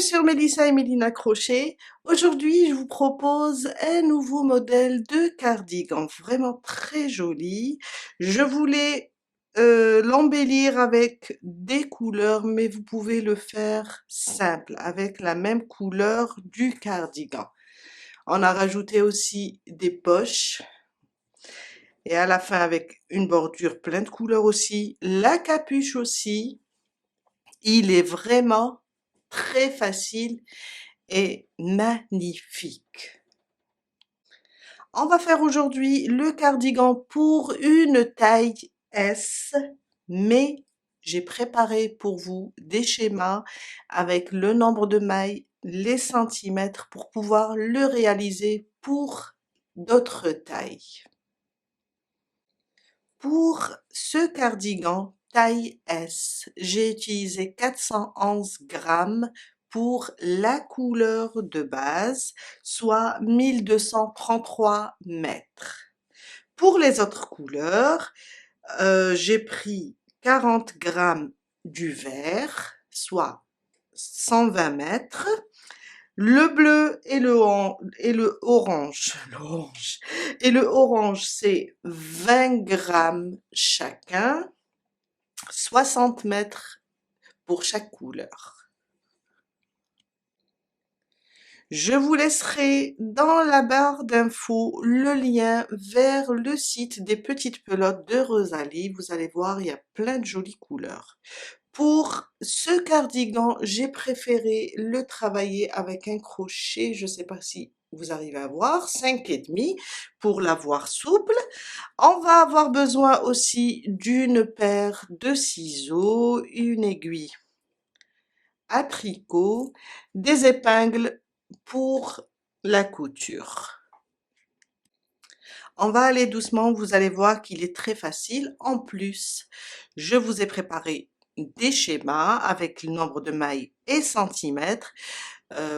sur Mélissa et Mélina Crochet. Aujourd'hui, je vous propose un nouveau modèle de cardigan, vraiment très joli. Je voulais l'embellir avec des couleurs, mais vous pouvez le faire simple, avec la même couleur du cardigan. On a rajouté aussi des poches. Et à la fin, avec une bordure pleine de couleurs aussi, la capuche aussi. Il est vraiment très facile et magnifique. On va faire aujourd'hui le cardigan pour une taille S, mais j'ai préparé pour vous des schémas avec le nombre de mailles, les centimètres pour pouvoir le réaliser pour d'autres tailles. Pour ce cardigan taille S, j'ai utilisé 411 grammes pour la couleur de base, soit 1233 mètres. Pour les autres couleurs, j'ai pris 40 grammes du vert, soit 120 mètres. Le bleu et le orange, c'est 20 grammes chacun, 60 mètres pour chaque couleur. Je vous laisserai dans la barre d'infos le lien vers le site des petites pelotes de Rosalie. Vous allez voir, il y a plein de jolies couleurs. Pour ce cardigan, j'ai préféré le travailler avec un crochet, je ne sais pas si vous arrivez à voir, 5,5 pour l'avoir souple. On va avoir besoin aussi d'une paire de ciseaux, une aiguille à tricot, des épingles pour la couture. On va aller doucement, vous allez voir qu'il est très facile. En plus, je vous ai préparé des schémas avec le nombre de mailles et centimètres.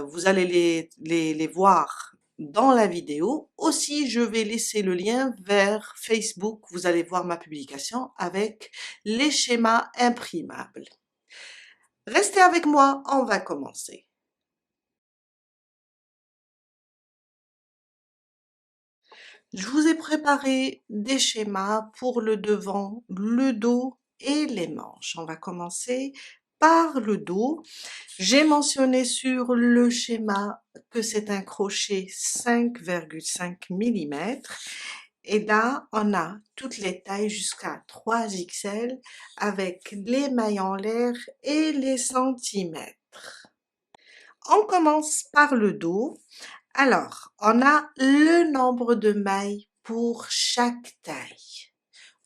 Vous allez les voir dans la vidéo. Aussi, je vais laisser le lien vers Facebook. Vous allez voir ma publication avec les schémas imprimables. Restez avec moi, on va commencer. Je vous ai préparé des schémas pour le devant, le dos et les manches. On va commencer par le dos. J'ai mentionné sur le schéma que c'est un crochet 5,5 mm. Et là, on a toutes les tailles jusqu'à 3XL avec les mailles en l'air et les centimètres. On commence par le dos. Alors, on a le nombre de mailles pour chaque taille.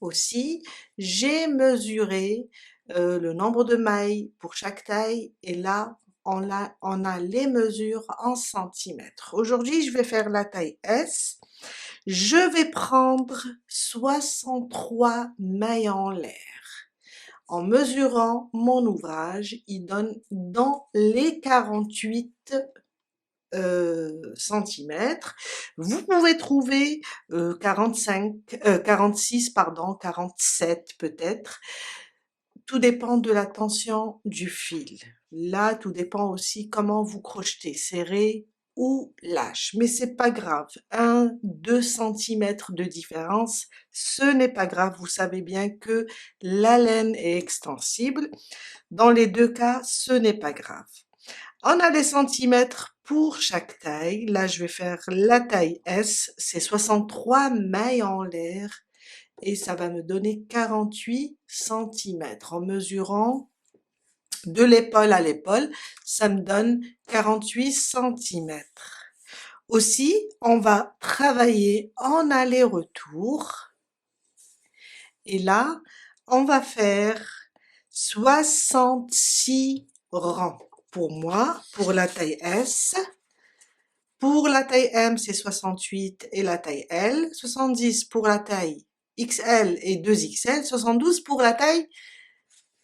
Aussi, j'ai mesuré le nombre de mailles pour chaque taille et là, on a les mesures en centimètres. Aujourd'hui, je vais faire la taille S. Je vais prendre 63 mailles en l'air. En mesurant mon ouvrage, il donne dans les 48 centimètres. Vous pouvez trouver 46, pardon, 47 peut-être. Tout dépend de la tension du fil. Là, tout dépend aussi comment vous crochetez, serré ou lâche. Mais c'est pas grave. 1-2 centimètres de différence, ce n'est pas grave. Vous savez bien que la laine est extensible. Dans les deux cas, ce n'est pas grave. On a des centimètres pour chaque taille. Là, je vais faire la taille S. C'est 63 mailles en l'air. Et ça va me donner 48 centimètres. En mesurant de l'épaule à l'épaule, ça me donne 48 centimètres. Aussi, on va travailler en aller-retour. Et là, on va faire 66 rangs. Pour moi, pour la taille S. Pour la taille M, c'est 68 et la taille L. 70 pour la taille XL et 2XL. 72 pour la taille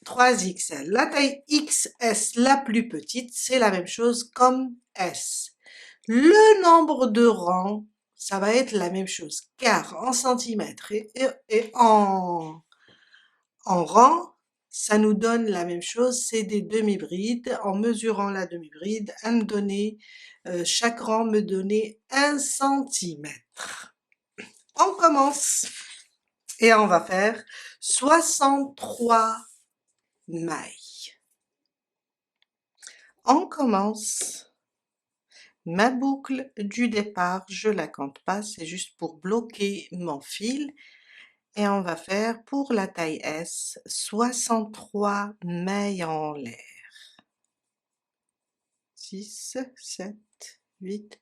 3XL. La taille XS, la plus petite, c'est la même chose comme S. Le nombre de rangs, ça va être la même chose, car en centimètres et en rang, ça nous donne la même chose, c'est des demi-brides. En mesurant la demi-bride, elle me donnait, chaque rang me donnait 1 centimètre. On commence et on va faire 63 mailles. On commence. Ma boucle du départ, je la compte pas, c'est juste pour bloquer mon fil. Et on va faire pour la taille S 63 mailles en l'air. 6, 7, 8,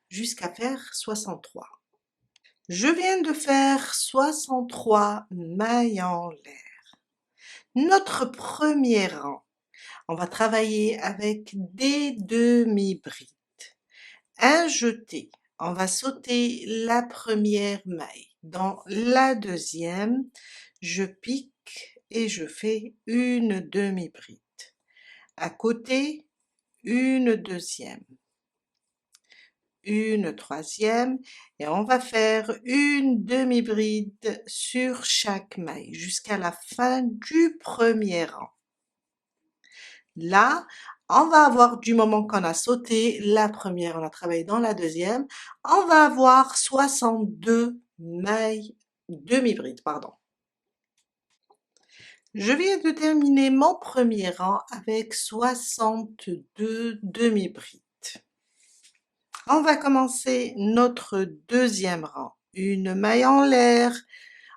jusqu'à faire 63. Je viens de faire 63 mailles en l'air. Notre premier rang, on va travailler avec des demi-brides. Un jeté, on va sauter la première maille. Dans la deuxième, je pique et je fais une demi-bride. À côté, une deuxième, une troisième et on va faire une demi-bride sur chaque maille jusqu'à la fin du premier rang. Là, on va avoir, du moment qu'on a sauté la première, on a travaillé dans la deuxième, on va avoir 62 mailles demi-brides, pardon. Je viens de terminer mon premier rang avec 62 demi-brides. On va commencer notre deuxième rang. Une maille en l'air,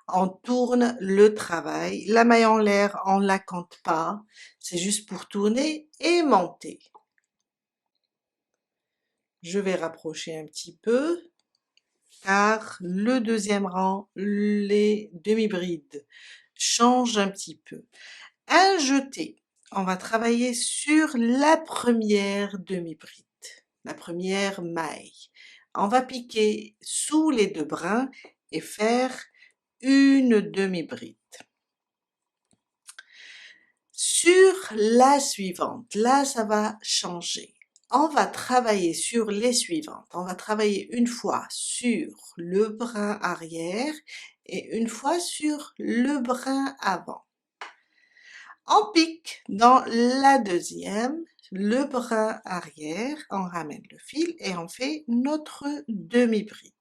on tourne le travail. La maille en l'air, on ne la compte pas, c'est juste pour tourner et monter. Je vais rapprocher un petit peu, car le deuxième rang, les demi-brides changent un petit peu. Un jeté, on va travailler sur la première demi-bride, la première maille. On va piquer sous les deux brins et faire une demi-bride. Sur la suivante, là ça va changer. On va travailler sur les suivantes. On va travailler une fois sur le brin arrière et une fois sur le brin avant. On pique dans la deuxième, le brin arrière, on ramène le fil et on fait notre demi-bride.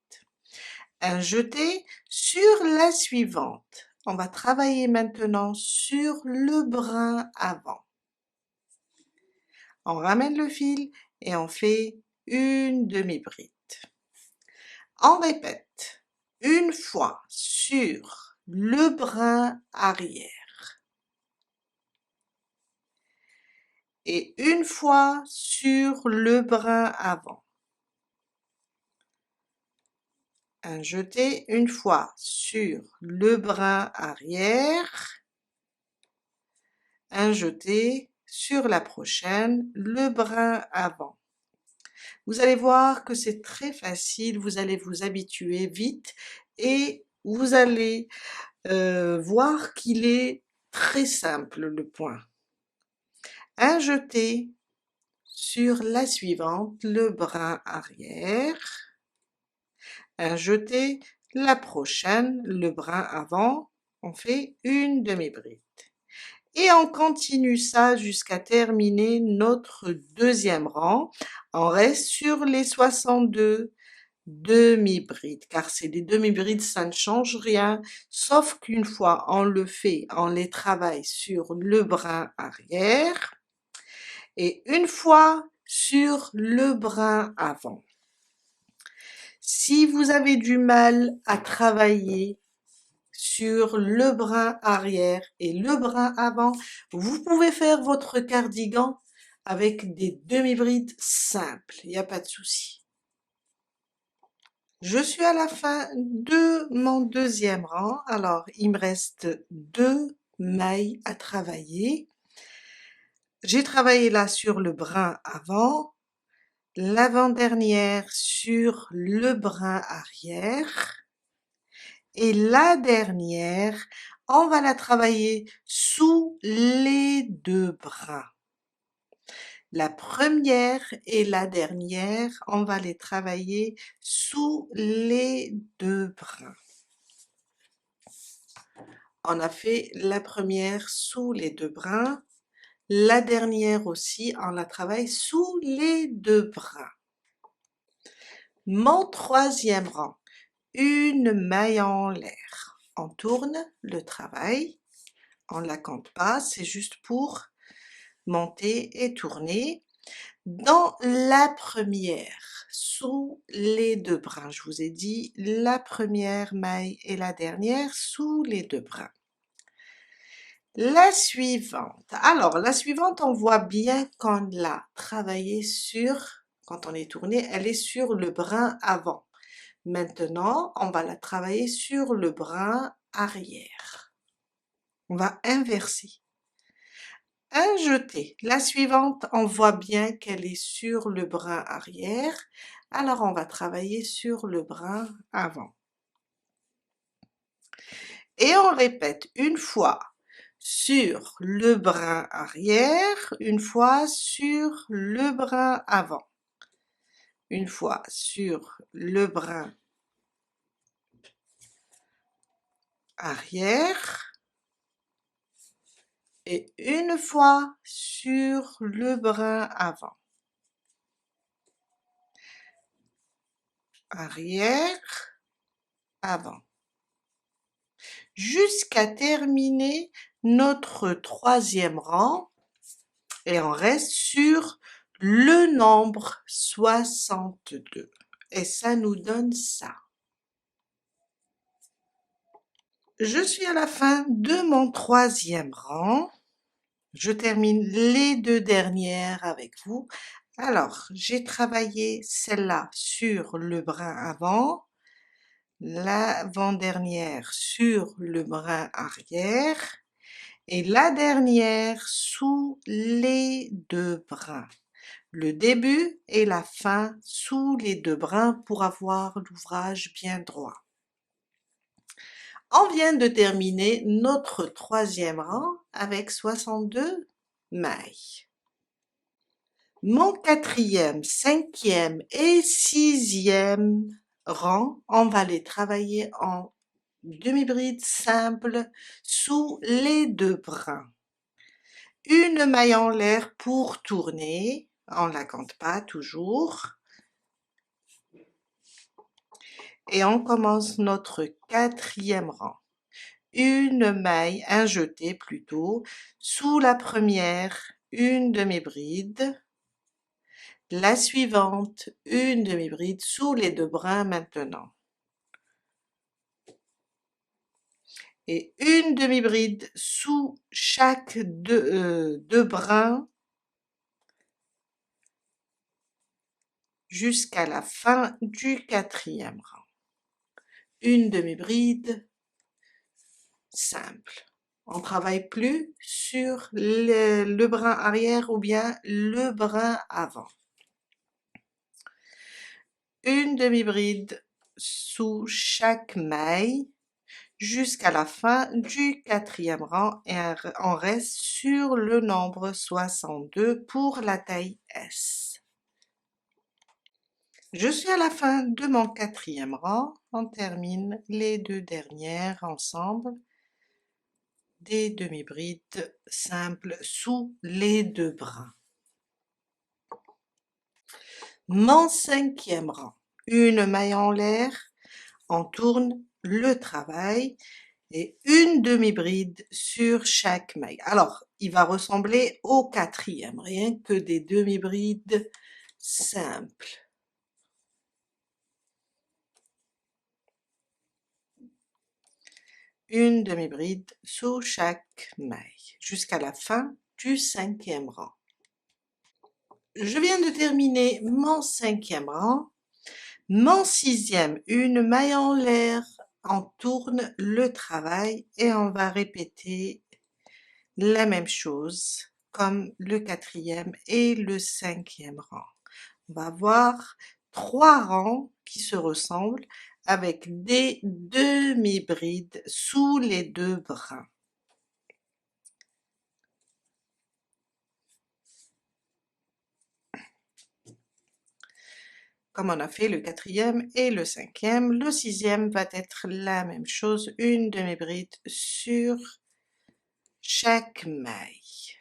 Un jeté sur la suivante. On va travailler maintenant sur le brin avant. On ramène le fil et on fait une demi-bride. On répète une fois sur le brin arrière et une fois sur le brin avant. Un jeté une fois sur le brin arrière, un jeté sur la prochaine, le brin avant. Vous allez voir que c'est très facile, vous allez vous habituer vite et vous allez voir qu'il est très simple le point. Un jeté sur la suivante, le brin arrière, un jeté, la prochaine, le brin avant, on fait une demi-bride. Et on continue ça jusqu'à terminer notre deuxième rang. On reste sur les 62 demi-brides, car c'est des demi-brides, ça ne change rien, sauf qu'une fois on le fait, on les travaille sur le brin arrière et une fois sur le brin avant. Si vous avez du mal à travailler sur le brin arrière et le brin avant, vous pouvez faire votre cardigan avec des demi-brides simples, il n'y a pas de souci. Je suis à la fin de mon deuxième rang, alors il me reste 2 mailles à travailler. J'ai travaillé là sur le brin avant, l'avant-dernière sur le brin arrière et la dernière, on va la travailler sous les 2 brins. La première et la dernière, on va les travailler sous les 2 brins. On a fait la première sous les 2 brins, la dernière aussi, on la travaille sous les 2 brins. Mon troisième rang, une maille en l'air. On tourne le travail, on ne la compte pas, c'est juste pour monter et tourner. Dans la première, sous les 2 brins, je vous ai dit la première maille et la dernière sous les 2 brins. La suivante, alors la suivante, on voit bien qu'on l'a travaillée quand on est tourné, elle est sur le brin avant. Maintenant, on va la travailler sur le brin arrière. On va inverser. Un jeté. La suivante, on voit bien qu'elle est sur le brin arrière, alors on va travailler sur le brin avant. Et on répète une fois sur le brin arrière, une fois sur le brin avant, une fois sur le brin arrière, et une fois sur le brin avant. Arrière, avant. Jusqu'à terminer notre troisième rang et on reste sur le nombre 62. Et ça nous donne ça. Je suis à la fin de mon troisième rang. Je termine les 2 dernières avec vous. Alors, j'ai travaillé celle-là sur le brin avant, l'avant-dernière sur le brin arrière et la dernière sous les 2 brins. Le début et la fin sous les 2 brins pour avoir l'ouvrage bien droit. On vient de terminer notre troisième rang avec 62 mailles. Mon quatrième, cinquième et sixième rang, on va les travailler en demi-bride simple sous les 2 brins. Une maille en l'air pour tourner, on ne la compte pas toujours. Et on commence notre quatrième rang. Une maille, un jeté plutôt, sous la première, une demi-bride. La suivante, une demi-bride sous les 2 brins maintenant. Et une demi-bride sous chaque deux brins jusqu'à la fin du quatrième rang. Une demi-bride simple. On travaille plus sur le brin arrière ou bien le brin avant. Une demi-bride sous chaque maille jusqu'à la fin du quatrième rang et on reste sur le nombre 62 pour la taille S. Je suis à la fin de mon quatrième rang, on termine les 2 dernières ensemble, des demi-brides simples sous les 2 brins. Mon cinquième rang, une maille en l'air, on tourne le travail et une demi-bride sur chaque maille. Alors, il va ressembler au quatrième, rien que des demi-brides simples. Une demi-bride sous chaque maille, jusqu'à la fin du cinquième rang. Je viens de terminer mon cinquième rang. Mon sixième, une maille en l'air, on tourne le travail et on va répéter la même chose comme le quatrième et le cinquième rang. On va avoir 3 rangs qui se ressemblent avec des demi-brides sous les 2 brins. comme on a fait le quatrième et le cinquième. Le sixième va être la même chose, une demi-bride sur chaque maille.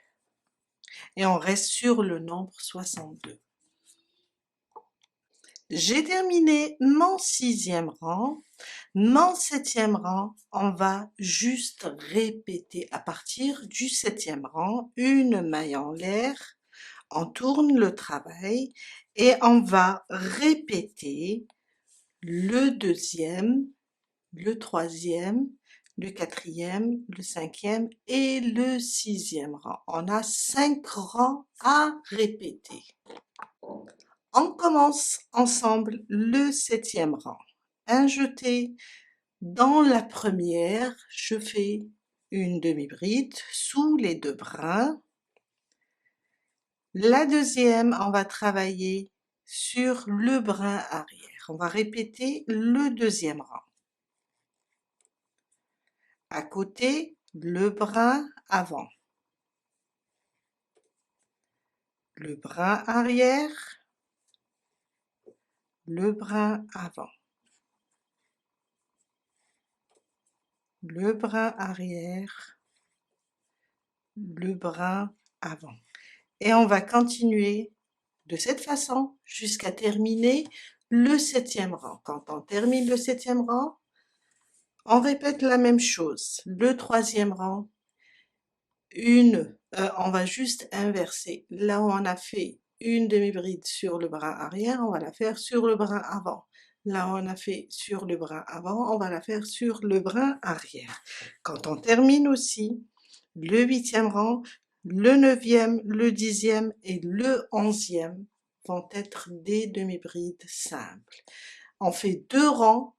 Et on reste sur le nombre 62. J'ai terminé mon sixième rang. Mon septième rang, on va juste répéter à partir du septième rang une maille en l'air. On tourne le travail et on va répéter le deuxième, le troisième, le quatrième, le cinquième et le sixième rang. On a 5 rangs à répéter. On commence ensemble le septième rang. Un jeté dans la première, je fais une demi-bride sous les 2 brins. La deuxième, on va travailler sur le brin arrière. On va répéter le deuxième rang. À côté, le brin avant. Le brin arrière, le brin avant. Le brin arrière, le brin avant. Et on va continuer de cette façon jusqu'à terminer le septième rang. Quand on termine le septième rang, on répète la même chose. Le troisième rang, on va juste inverser. Là où on a fait une demi-bride sur le brin arrière, on va la faire sur le brin avant. Là où on a fait sur le brin avant, on va la faire sur le brin arrière. Quand on termine aussi le huitième rang, le neuvième, le dixième et le onzième vont être des demi-brides simples. On fait 2 rangs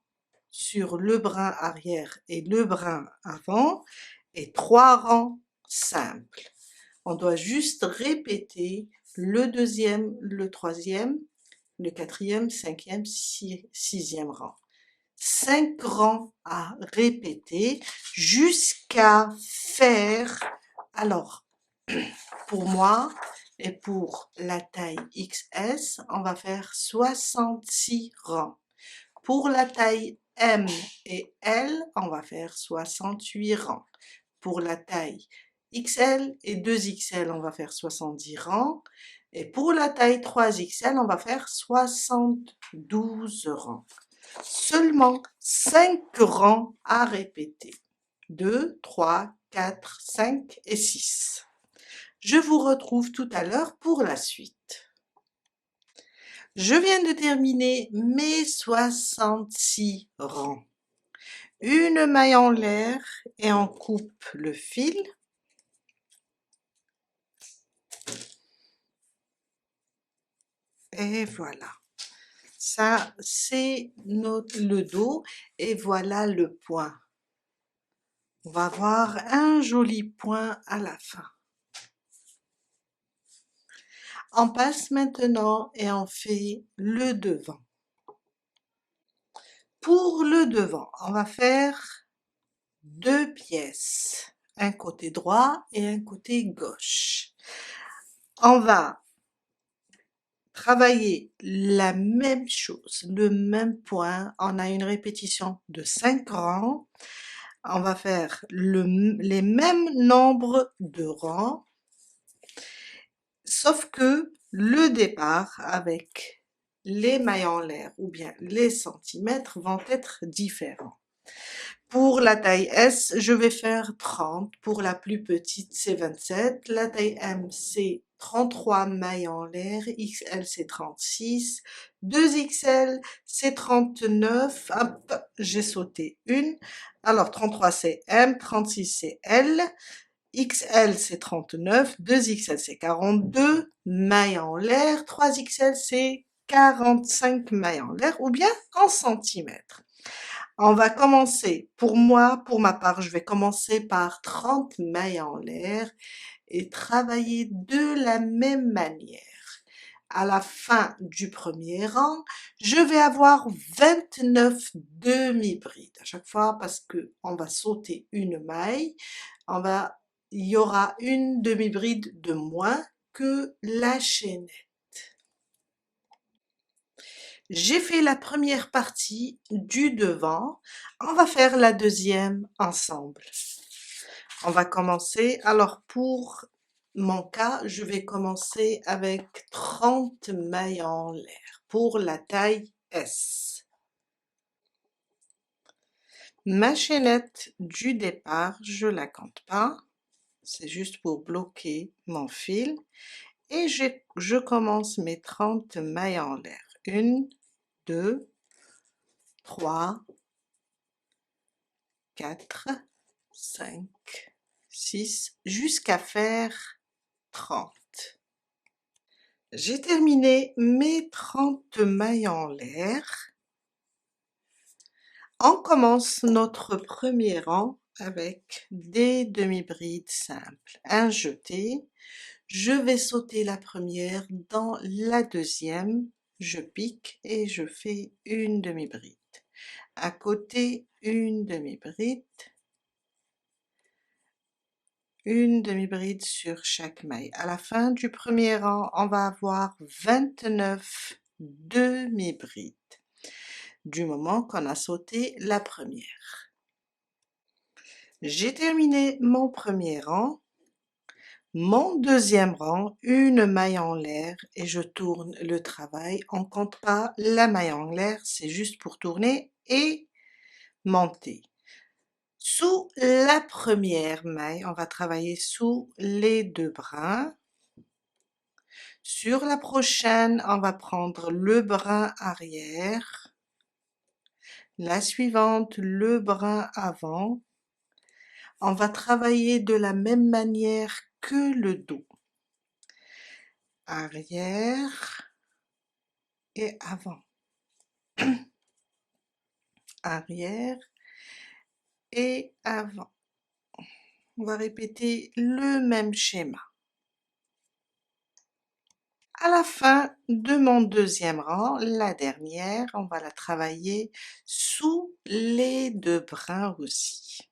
sur le brin arrière et le brin avant et 3 rangs simples. On doit juste répéter le deuxième, le troisième, le quatrième, cinquième, sixième rang. 5 rangs à répéter jusqu'à faire, alors pour moi et pour la taille XS, on va faire 66 rangs. Pour la taille M et L, on va faire 68 rangs. Pour la taille XL et 2XL, on va faire 70 rangs. Et pour la taille 3XL, on va faire 72 rangs. Seulement 5 rangs à répéter. 2, 3, 4, 5 et 6. Je vous retrouve tout à l'heure pour la suite. Je viens de terminer mes 66 rangs. Une maille en l'air et on coupe le fil. Et voilà. Ça, c'est le dos et voilà le point. On va avoir un joli point à la fin. On passe maintenant et on fait le devant. Pour le devant, on va faire 2 pièces, un côté droit et un côté gauche. On va travailler la même chose, le même point. On a une répétition de 5 rangs. On va faire les mêmes nombres de rangs, sauf que le départ avec les mailles en l'air ou bien les centimètres vont être différents. Pour la taille S, je vais faire 30. Pour la plus petite, c'est 27. La taille M, c'est 33 mailles en l'air. XL, c'est 36. 2XL, c'est 39. Hop, j'ai sauté une. Alors, 33, c'est M. 36, c'est L. XL, c'est 39. 2XL, c'est 42 mailles en l'air. 3XL, c'est 45 mailles en l'air ou bien en centimètres. On va commencer, pour ma part, je vais commencer par 30 mailles en l'air et travailler de la même manière. À la fin du premier rang, je vais avoir 29 demi-brides à chaque fois parce que on va sauter une maille, il y aura une demi-bride de moins que la chaînette. J'ai fait la première partie du devant, on va faire la deuxième ensemble. On va commencer, alors pour mon cas, je vais commencer avec 30 mailles en l'air pour la taille S. Ma chaînette du départ, je la compte pas, c'est juste pour bloquer mon fil. Et je commence mes 30 mailles en l'air. 1, 2, 3, 4, 5, 6, jusqu'à faire 30. J'ai terminé mes 30 mailles en l'air. On commence notre premier rang avec des demi-brides simples. Un jeté, je vais sauter la première, dans la deuxième, je pique et je fais une demi-bride. À côté, une demi-bride sur chaque maille. À la fin du premier rang, on va avoir 29 demi-brides du moment qu'on a sauté la première. J'ai terminé mon premier rang, mon deuxième rang, une maille en l'air et je tourne le travail. On compte pas la maille en l'air, c'est juste pour tourner et monter. Sous la première maille, on va travailler sous les deux brins. Sur la prochaine, on va prendre le brin arrière. La suivante, le brin avant. On va travailler de la même manière que le dos. Arrière et avant. Arrière et avant. On va répéter le même schéma. À la fin de mon deuxième rang, la dernière, on va la travailler sous les deux brins aussi.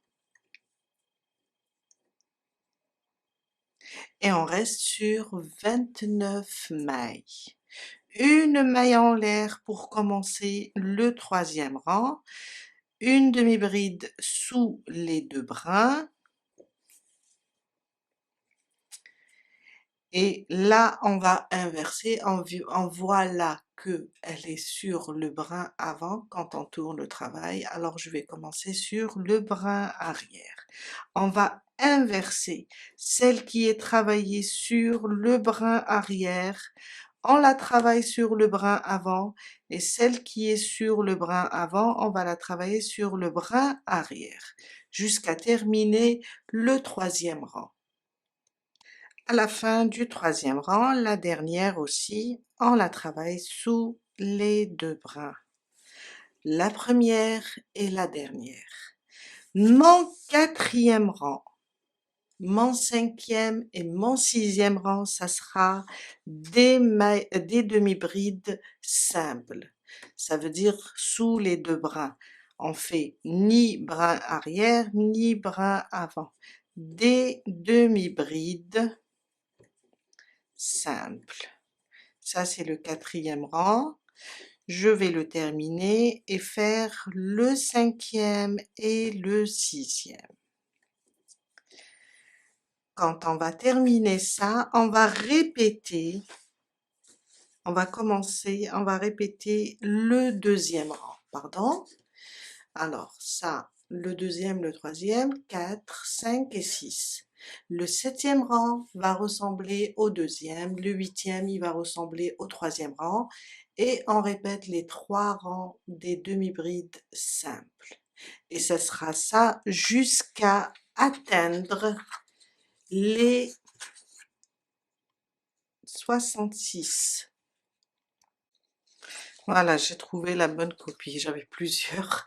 Et on reste sur 29 mailles. Une maille en l'air pour commencer le troisième rang, une demi-bride sous les deux brins, et là on va inverser, on voit là que elle est sur le brin avant quand on tourne le travail, alors je vais commencer sur le brin arrière. On va inverser celle qui est travaillée sur le brin arrière, on la travaille sur le brin avant, et celle qui est sur le brin avant, on va la travailler sur le brin arrière, jusqu'à terminer le troisième rang. À la fin du troisième rang, la dernière aussi, on la travaille sous les deux brins. La première et la dernière. Mon quatrième rang, mon cinquième et mon sixième rang, ça sera des demi-brides simples. Ça veut dire sous les deux brins. On fait ni brin arrière ni brin avant. Des demi-brides simples. Ça c'est le quatrième rang. Je vais le terminer et faire le cinquième et le sixième. Quand on va terminer ça, on va répéter, on va commencer, on va répéter le deuxième rang, pardon. Alors ça, le deuxième, le troisième, 4, 5 et 6. Le septième rang va ressembler au deuxième, le huitième il va ressembler au troisième rang, et on répète les 3 rangs des demi-brides simples. Et ce sera ça jusqu'à atteindre les 66. Voilà, j'ai trouvé la bonne copie, j'avais plusieurs.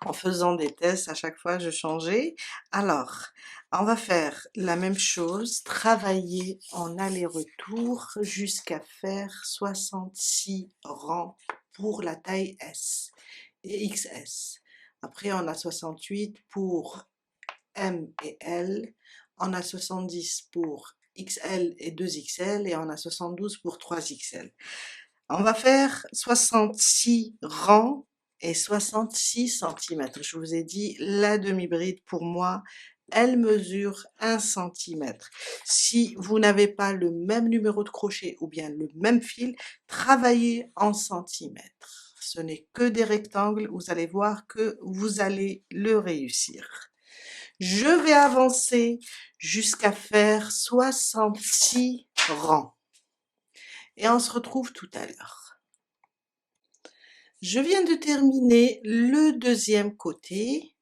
En faisant des tests, à chaque fois je changeais. Alors, on va faire la même chose, travailler en aller-retour jusqu'à faire 66 rangs pour la taille S et XS. Après on a 68 pour M et L, on a 70 pour XL et 2XL, et on a 72 pour 3XL. On va faire 66 rangs et 66 centimètres. Je vous ai dit, la demi-bride, pour moi, elle mesure 1 centimètre. Si vous n'avez pas le même numéro de crochet ou bien le même fil, travaillez en centimètres. Ce n'est que des rectangles, vous allez voir que vous allez le réussir. Je vais avancer jusqu'à faire 66 rangs. Et on se retrouve tout à l'heure. Je viens de terminer le deuxième côté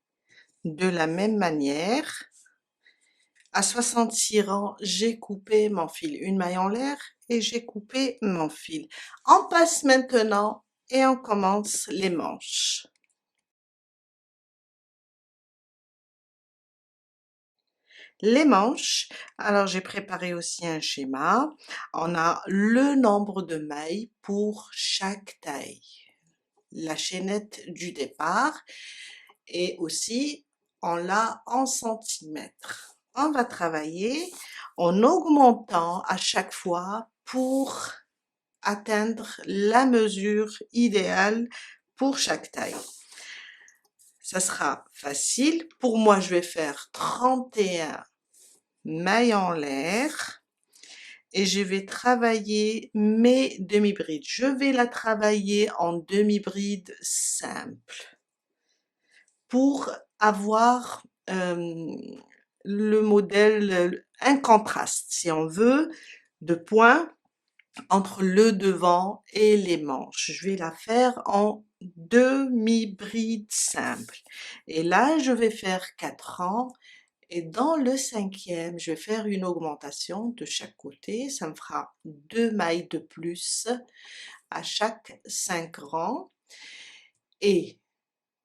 de la même manière. À 66 rangs, j'ai coupé mon fil, une maille en l'air et j'ai coupé mon fil. On passe maintenant et on commence les manches. Les manches, alors j'ai préparé aussi un schéma. On a le nombre de mailles pour chaque taille. La chaînette du départ et aussi on l'a en centimètres. On va travailler en augmentant à chaque fois pour atteindre la mesure idéale pour chaque taille. Ça sera facile. Pour moi, je vais faire 31 mailles en l'air et je vais travailler mes demi-brides. Je vais la travailler en demi-bride simple pour avoir le modèle, un contraste, si on veut, de points entre le devant et les manches. Je vais la faire en demi-bride simple. Et là, je vais faire 4 rangs. Et dans le 5e, je vais faire une augmentation de chaque côté. Ça me fera 2 mailles de plus à chaque 5 rangs. Et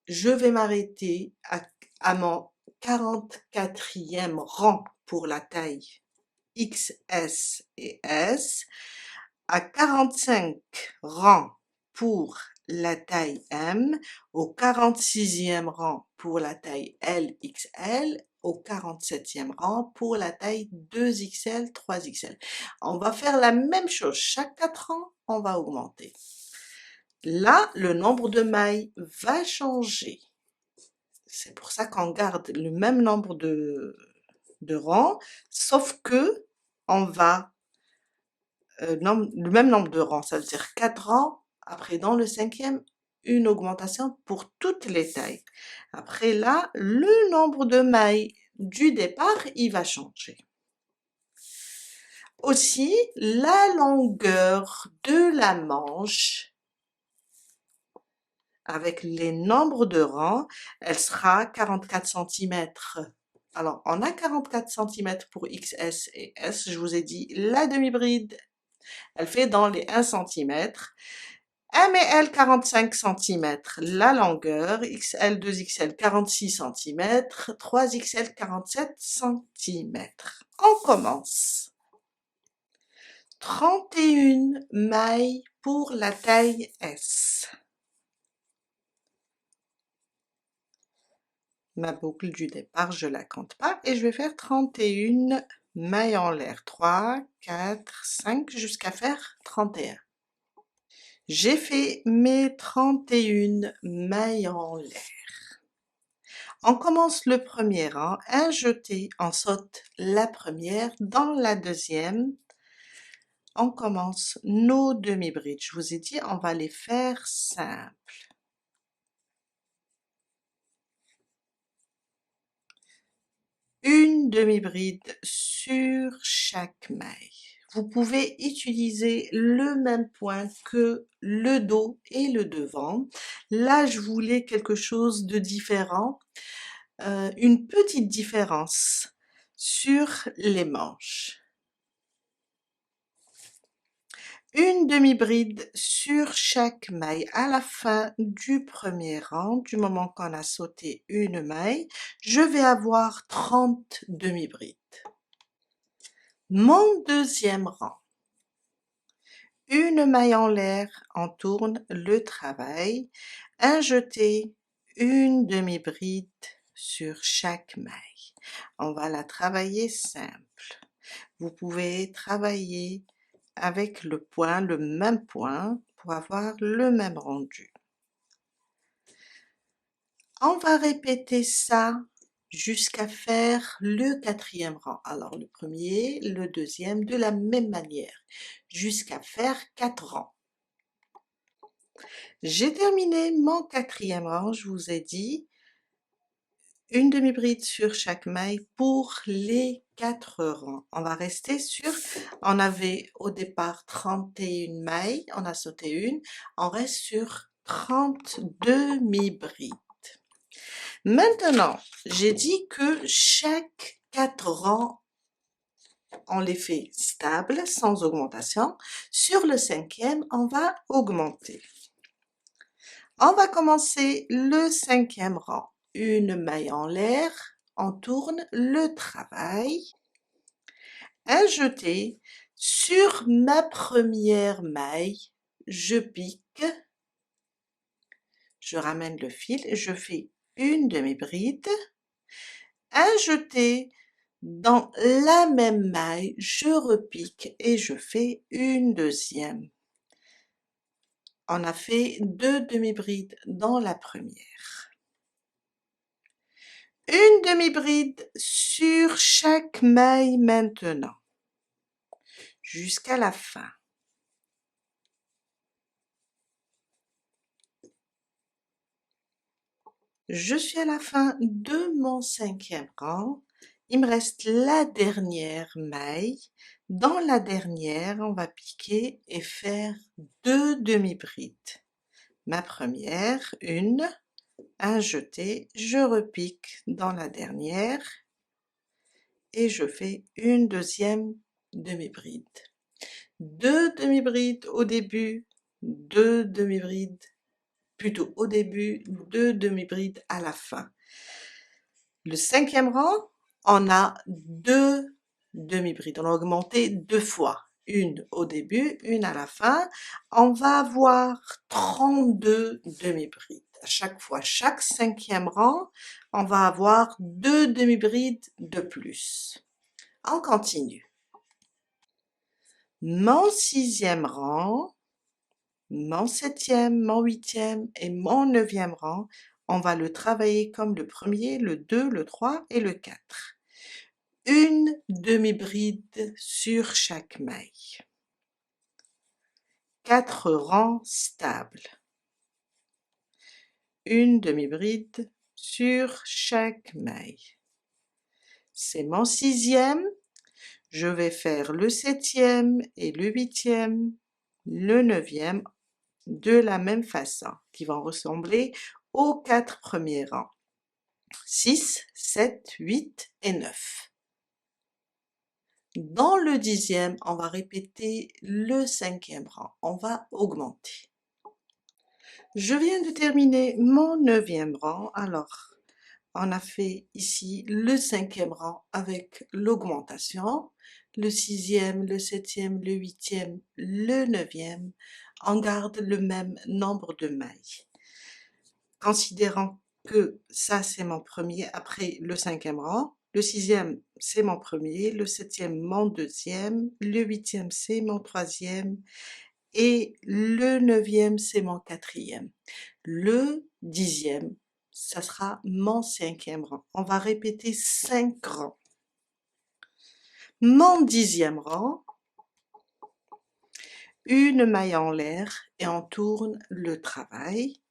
je vais m'arrêter à mon 44e rang pour la taille XS et S, à 45 rangs pour la taille M, au 46e rang pour la taille LXL, au 47e rang pour la taille 2XL, 3XL. On va faire la même chose, chaque 4 rangs, on va augmenter. Là, le nombre de mailles va changer. C'est pour ça qu'on garde le même nombre de rangs, sauf que on va le même nombre de rangs, ça veut dire 4 rangs. Après, dans le 5e, une augmentation pour toutes les tailles. Après là, le nombre de mailles du départ, il va changer. Aussi, la longueur de la manche, avec les nombres de rangs, elle sera 44 centimètres. Alors, on a 44 centimètres pour XS et S. Je vous ai dit, la demi-bride, elle fait dans les 1 cm. M et L 45 cm la longueur, XL, 2XL 46 cm, 3XL 47 cm. On commence. 31 mailles pour la taille S. Ma boucle du départ, je la compte pas et je vais faire 31 mailles en l'air. 3, 4, 5 jusqu'à faire 31. J'ai fait mes 31 mailles en l'air. On commence le premier rang, un jeté, on saute la première, dans la deuxième, on commence nos demi-brides. Je vous ai dit, on va les faire simples. Une demi-bride sur chaque maille. Vous pouvez utiliser le même point que le dos et le devant. Là, je voulais quelque chose de différent, une petite différence sur les manches. Une demi-bride sur chaque maille à la fin du premier rang, du moment qu'on a sauté une maille, je vais avoir 30 demi-brides. Mon deuxième rang, une maille en l'air, on tourne le travail, un jeté, une demi-bride sur chaque maille. On va la travailler simple. Vous pouvez travailler avec le point, le même point, pour avoir le même rendu. On va répéter ça jusqu'à faire le 4e rang. Alors le premier, le deuxième, de la même manière, jusqu'à faire 4 rangs. J'ai terminé mon 4e rang, je vous ai dit, une demi-bride sur chaque maille pour les 4 rangs. On va rester sur, on avait au départ 31 mailles, on a sauté une, on reste sur 30 demi-brides. Maintenant, j'ai dit que chaque 4 rangs, on les fait stables, sans augmentation. Sur le 5e, on va augmenter. On va commencer le 5e rang. Une maille en l'air, on tourne le travail. Un jeté sur ma première maille, je pique, je ramène le fil, je fais une demi-bride. Un jeté dans la même maille, je repique et je fais une deuxième. On a fait 2 demi-brides dans la première. Une demi-bride sur chaque maille maintenant, jusqu'à la fin. Je suis à la fin de mon 5e rang. Il me reste la dernière maille. Dans la dernière, on va piquer et faire 2 demi-brides. Ma première, une, un jeté, je repique dans la dernière et je fais une deuxième demi-bride. 2 demi-brides au début, 2 demi-brides, plutôt au début, 2 demi-brides à la fin. Le 5e rang, on a 2 demi-brides, on a augmenté 2 fois, une au début, une à la fin. On va avoir 32 demi-brides. À chaque fois, chaque 5e rang, on va avoir 2 demi-brides de plus. On continue. Mon 6e rang, mon 7e, mon 8e et mon 9e rang, on va le travailler comme le premier, le 2, le 3 et le 4. Une demi-bride sur chaque maille. 4 rangs stables. Une demi-bride sur chaque maille. C'est mon 6e. Je vais faire le 7e et le 8e, le 9e de la même façon, qui vont ressembler aux 4 premiers rangs. 6, 7, 8 et 9. Dans le 10e, on va répéter le 5e rang, on va augmenter. Je viens de terminer mon 9e rang, alors on a fait ici le 5e rang avec l'augmentation, le 6e, le 7e, le 8e, le 9e, on garde le même nombre de mailles. Considérant que ça c'est mon premier après le 5e rang, le 6e c'est mon premier, le 7e mon deuxième, le 8e c'est mon troisième et le 9e c'est mon quatrième. Le 10e, ça sera mon 5e rang. On va répéter 5 rangs. Mon 10e rang, une maille en l'air et on tourne le travail.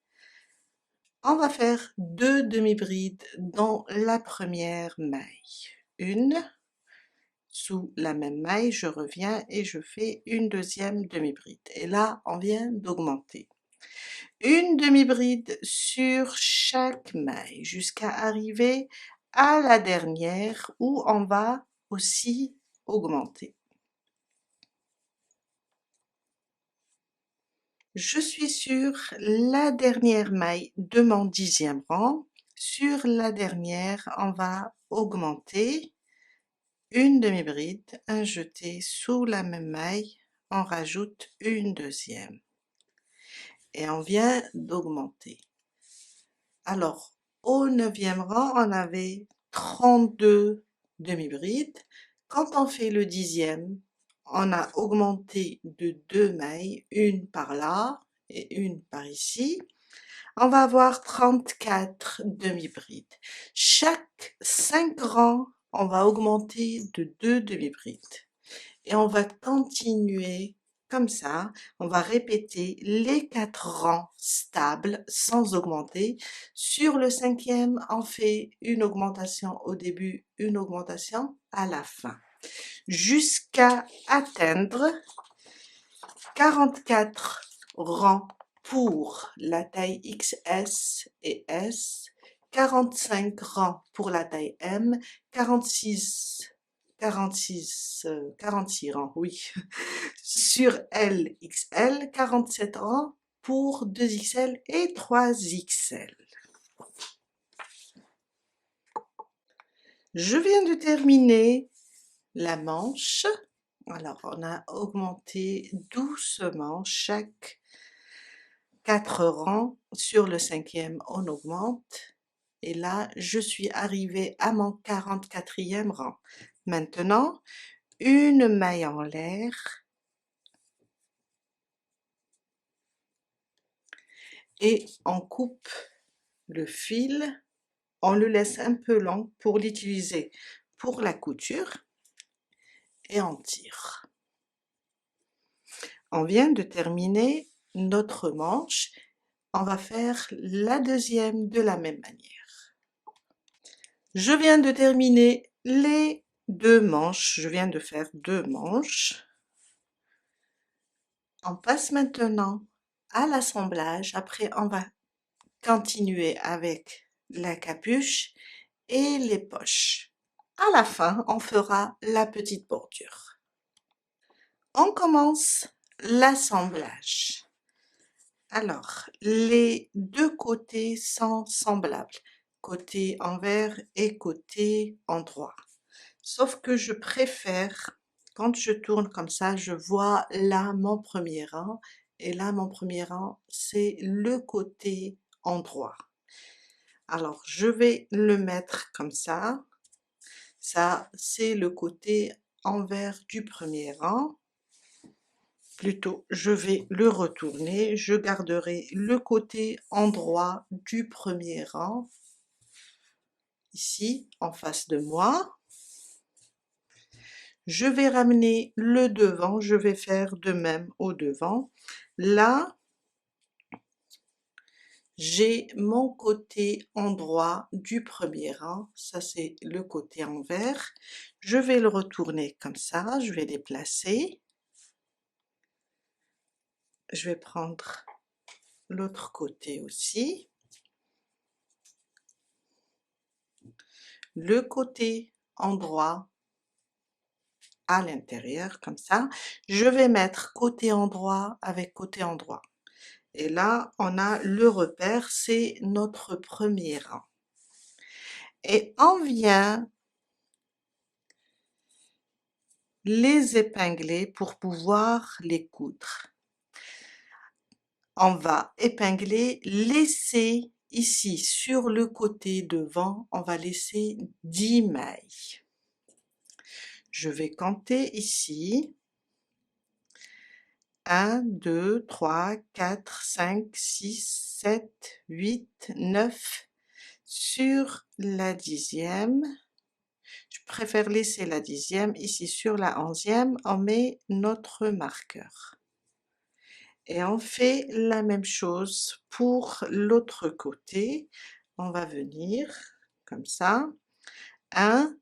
On va faire 2 demi-brides dans la première maille. Une, sous la même maille, je reviens et je fais une deuxième demi-bride. Et là, on vient d'augmenter. Une demi-bride sur chaque maille jusqu'à arriver à la dernière où on va aussi augmenter. Je suis sur la dernière maille de mon 10e rang. Sur la dernière, on va augmenter une demi-bride, un jeté sous la même maille, on rajoute une deuxième. Et on vient d'augmenter. Alors, au 9e rang, on avait 32 demi-brides. Quand on fait le 10e, on a augmenté de 2 mailles, une par là et une par ici. On va avoir 34 demi-brides. Chaque 5 rangs, on va augmenter de 2 demi-brides. Et on va continuer comme ça. On va répéter les 4 rangs stables sans augmenter. Sur le 5e, on fait une augmentation au début, une augmentation à la fin, jusqu'à atteindre 44 rangs pour la taille XS et S, 45 rangs pour la taille M, 46 rangs, oui, sur L, XL, 47 rangs pour 2XL et 3XL. Je viens de terminer la manche. Alors, on a augmenté doucement chaque 4 rangs. Sur le 5e, on augmente. Et là, je suis arrivée à mon 44e rang. Maintenant, une maille en l'air. Et on coupe le fil. On le laisse un peu long pour l'utiliser pour la couture. Et on tire. On vient de terminer notre manche. On va faire la deuxième de la même manière. Je viens de terminer les 2 manches. Je viens de faire 2 manches. On passe maintenant à l'assemblage. Après, on va continuer avec la capuche et les poches. À la fin, on fera la petite bordure. On commence l'assemblage. Alors, les 2 côtés sont semblables, côté envers et côté endroit. Sauf que je préfère, quand je tourne comme ça, je vois là mon premier rang, et là mon premier rang, c'est le côté endroit. Alors, je vais le mettre comme ça. Ça, c'est le côté envers du premier rang. Plutôt, je vais le retourner, je garderai le côté endroit du premier rang, ici, en face de moi. Je vais ramener le devant, je vais faire de même au devant. Là, j'ai mon côté endroit du premier rang, ça c'est le côté envers. Je vais le retourner comme ça, je vais les placer. Je vais prendre l'autre côté aussi. Le côté endroit à l'intérieur, comme ça. Je vais mettre côté endroit avec côté endroit. Et là, on a le repère, c'est notre premier rang. Et on vient les épingler pour pouvoir les coudre. On va épingler, laisser ici sur le côté devant, on va laisser 10 mailles. Je vais compter ici. 1, 2, 3, 4, 5, 6, 7, 8, 9. Sur la 10e, je préfère laisser la 10e. Ici sur la 11e, on met notre marqueur. Et on fait la même chose pour l'autre côté. On va venir comme ça. 1,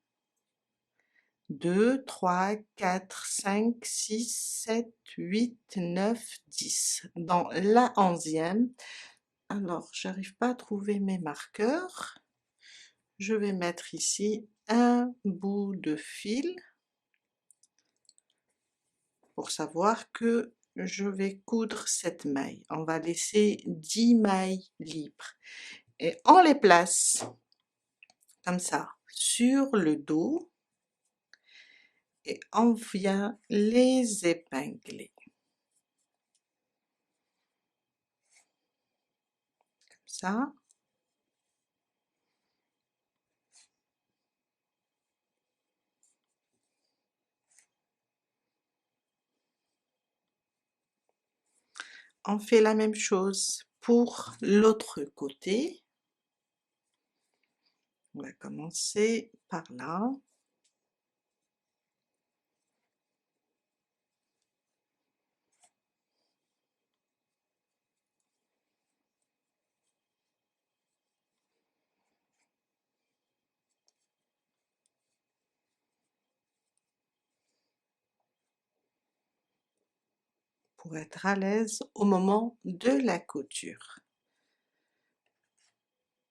2, 3, 4, 5, 6, 7, 8, 9, 10. Dans la 11e, alors j'arrive pas à trouver mes marqueurs. Je vais mettre ici un bout de fil pour savoir que je vais coudre cette maille. On va laisser 10 mailles libres et on les place comme ça sur le dos et on vient les épingler. Comme ça. On fait la même chose pour l'autre côté. On va commencer par là. Pour être à l'aise au moment de la couture.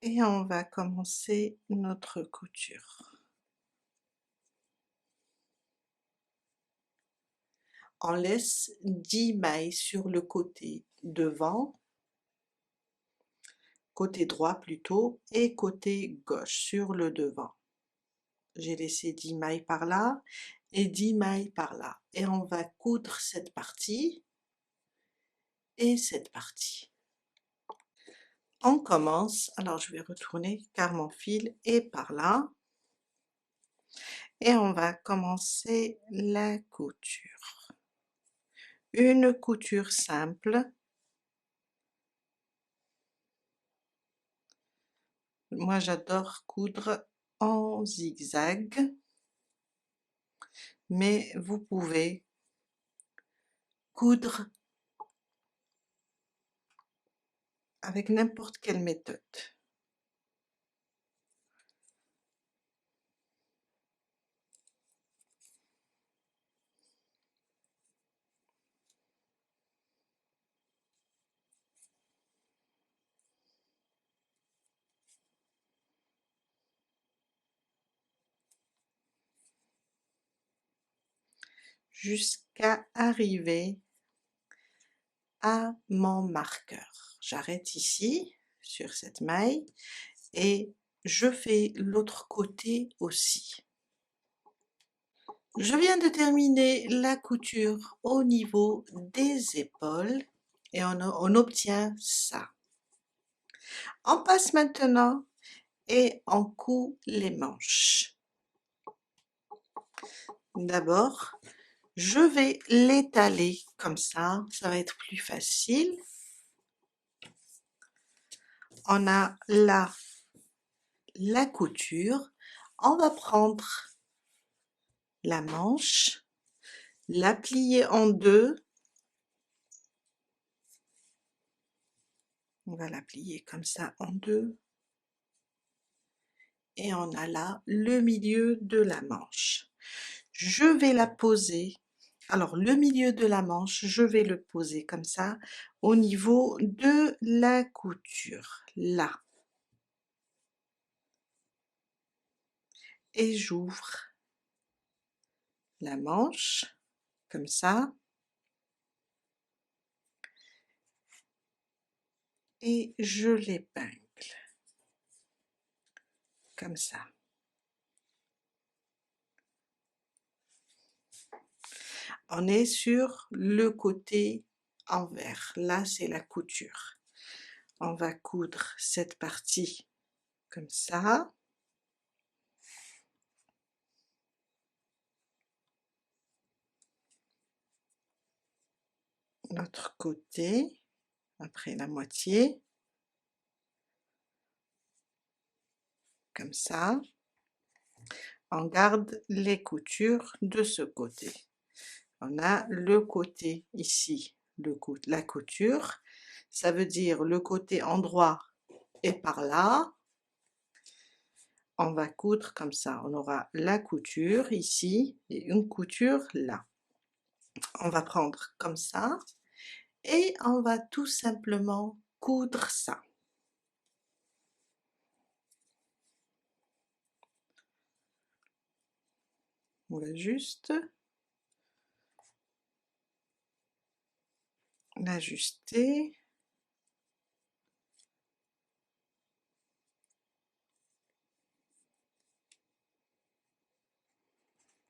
Et on va commencer notre couture. On laisse 10 mailles sur le côté devant, côté droit plutôt, et côté gauche sur le devant. J'ai laissé 10 mailles par là et 10 mailles par là. Et on va coudre cette partie et cette partie. On commence, alors je vais retourner car mon fil est par là. Et on va commencer la couture. Une couture simple. Moi j'adore coudre en zigzag, mais vous pouvez coudre avec n'importe quelle méthode. Jusqu'à arriver à mon marqueur. J'arrête ici sur cette maille et je fais l'autre côté aussi. Je viens de terminer la couture au niveau des épaules et on obtient ça. On passe maintenant et on coud les manches. D'abord, je vais l'étaler comme ça va être plus facile. On a là la couture, on va prendre la manche, la plier en deux, on va la plier comme ça en deux, et on a là le milieu de la manche. Je vais la poser, alors le milieu de la manche, je vais le poser comme ça au niveau de la couture, là. Et j'ouvre la manche, comme ça. Et je l'épingle, comme ça. On est sur le côté envers, là c'est la couture. On va coudre cette partie comme ça. L'autre côté, après la moitié, comme ça. On garde les coutures de ce côté. On a le côté ici, la couture, ça veut dire le côté endroit est par là. On va coudre comme ça, on aura la couture ici et une couture là. On va prendre comme ça et on va tout simplement coudre ça. On va juste l'ajuster.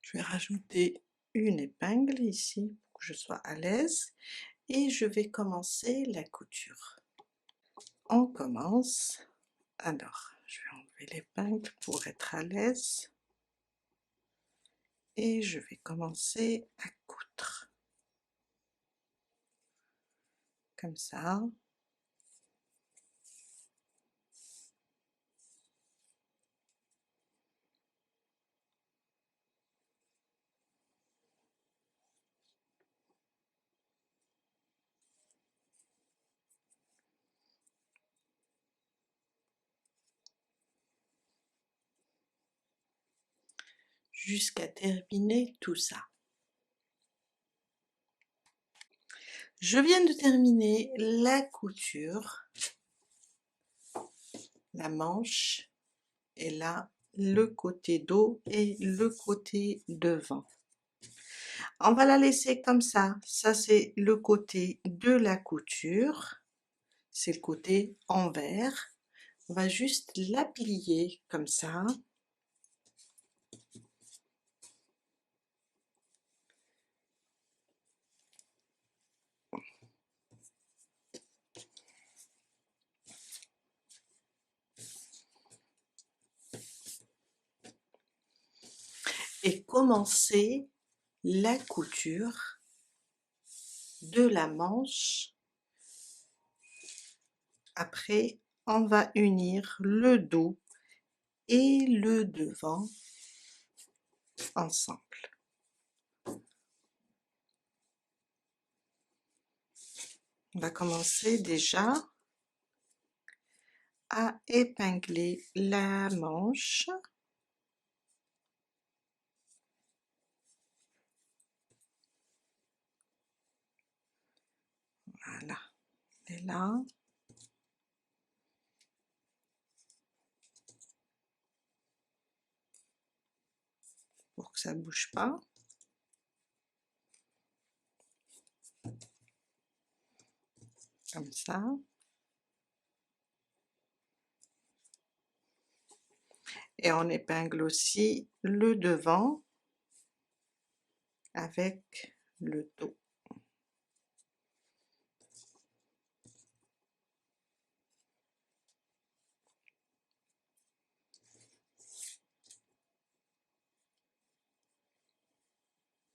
Je vais rajouter une épingle ici pour que je sois à l'aise et je vais commencer la couture. On commence. Alors, je vais enlever l'épingle pour être à l'aise et je vais commencer à coudre. comme ça. Jusqu'à terminer tout ça. Je viens de terminer la couture, la manche, et là, le côté dos et le côté devant. On va la laisser comme ça. Ça, c'est le côté de la couture. C'est le côté envers. On va juste la plier comme ça. Et commencer la couture de la manche. Après, on va unir le dos et le devant ensemble. On va commencer déjà à épingler la manche. Voilà, elle est là. Pour que ça ne bouge pas. Comme ça. Et on épingle aussi le devant avec le dos.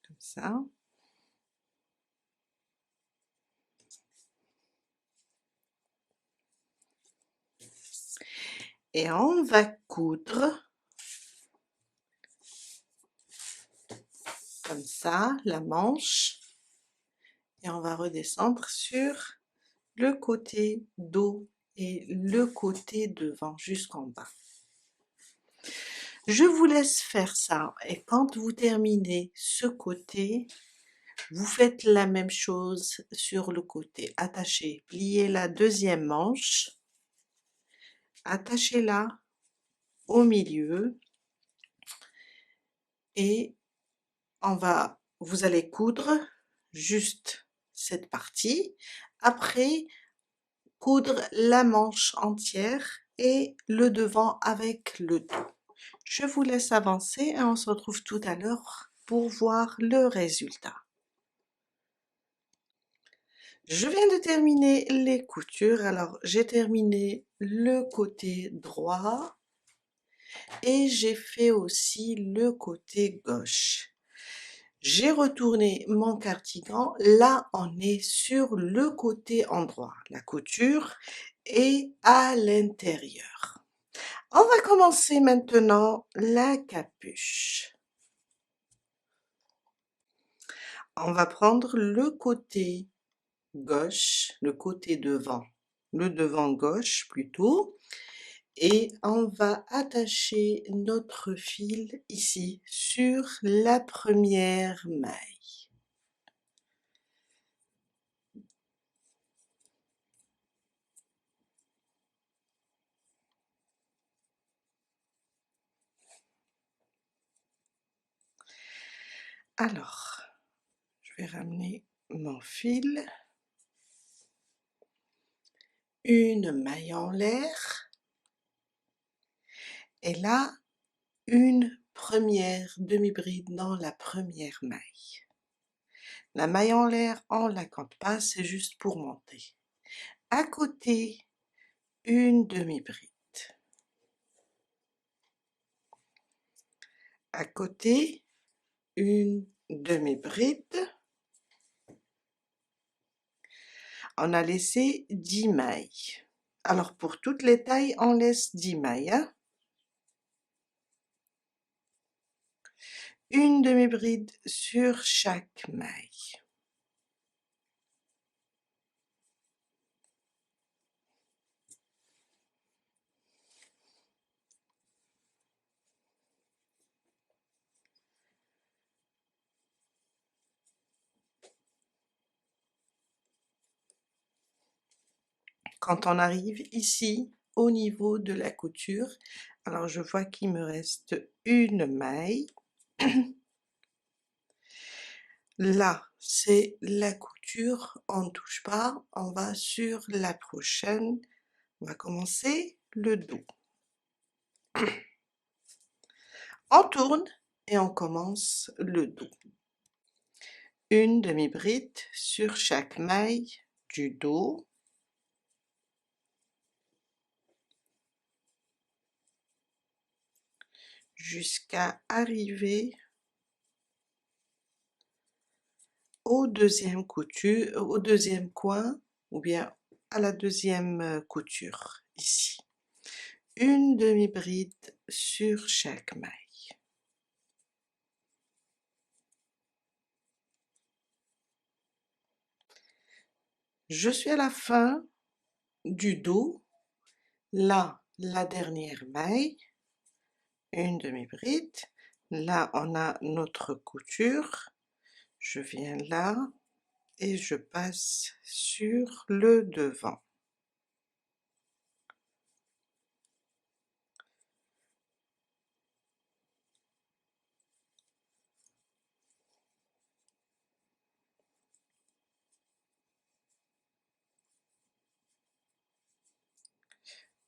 Comme ça. Et on va coudre comme ça la manche et on va redescendre sur le côté dos et le côté devant jusqu'en bas. Je vous laisse faire ça et quand vous terminez ce côté, vous faites la même chose sur le côté. Attachez, pliez la deuxième manche, attachez-la au milieu et vous allez coudre juste cette partie. Après, coudre la manche entière et le devant avec le dos. Je vous laisse avancer et on se retrouve tout à l'heure pour voir le résultat. Je viens de terminer les coutures. Alors, j'ai terminé le côté droit et j'ai fait aussi le côté gauche. J'ai retourné mon cardigan, là on est sur le côté endroit, la couture est à l'intérieur. On va commencer maintenant la capuche. On va prendre le côté gauche, le côté devant, le devant gauche plutôt, et on va attacher notre fil ici sur la première maille. Alors, je vais ramener mon fil, une maille en l'air, et là, une première demi-bride dans la première maille. La maille en l'air, on ne la compte pas, c'est juste pour monter. À côté, une demi-bride. À côté, une demi-bride. On a laissé 10 mailles. Alors pour toutes les tailles, on laisse 10 mailles, hein. Une demi-bride sur chaque maille. Quand on arrive ici, au niveau de la couture, alors je vois qu'il me reste une maille. Là, c'est la couture, on ne touche pas, on va sur la prochaine. On va commencer le dos. On tourne et on commence le dos. Une demi-bride sur chaque maille du dos. Jusqu'à arriver au deuxième couture, au deuxième coin, ou bien à la deuxième couture, ici. Une demi-bride sur chaque maille. Je suis à la fin du dos, là, la dernière maille, une demi-bride, là on a notre couture, je viens là et je passe sur le devant.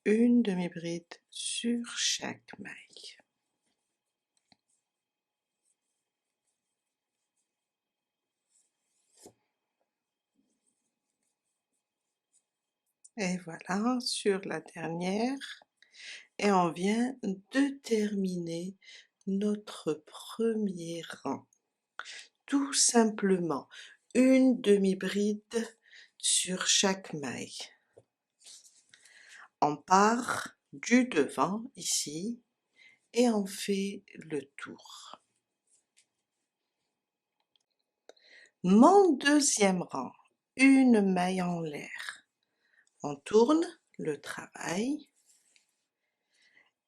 Une demi-bride sur chaque maille. Et voilà, sur la dernière, et on vient de terminer notre premier rang. Tout simplement, une demi-bride sur chaque maille. On part du devant ici et on fait le tour. Mon deuxième rang, une maille en l'air. On tourne le travail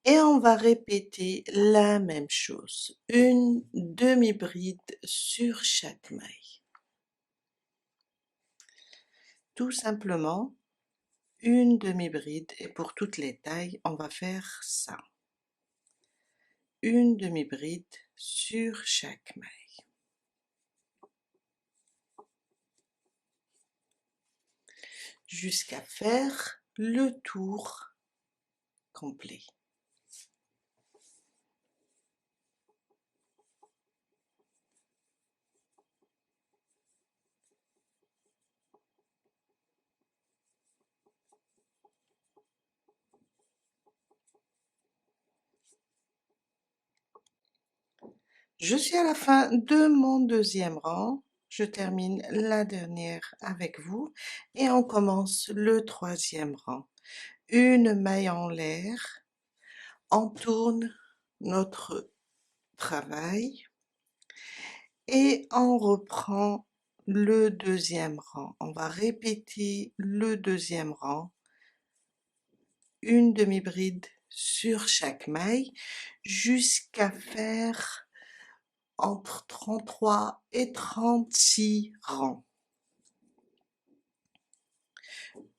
et on va répéter la même chose, une demi-bride sur chaque maille. Tout simplement, une demi-bride, et pour toutes les tailles, on va faire ça. Une demi-bride sur chaque maille. Jusqu'à faire le tour complet. Je suis à la fin de mon deuxième rang. Je termine la dernière avec vous et on commence le troisième rang. Une maille en l'air, on tourne notre travail et on reprend le deuxième rang. On va répéter le deuxième rang, une demi-bride sur chaque maille jusqu'à faire entre 33 et 36 rangs.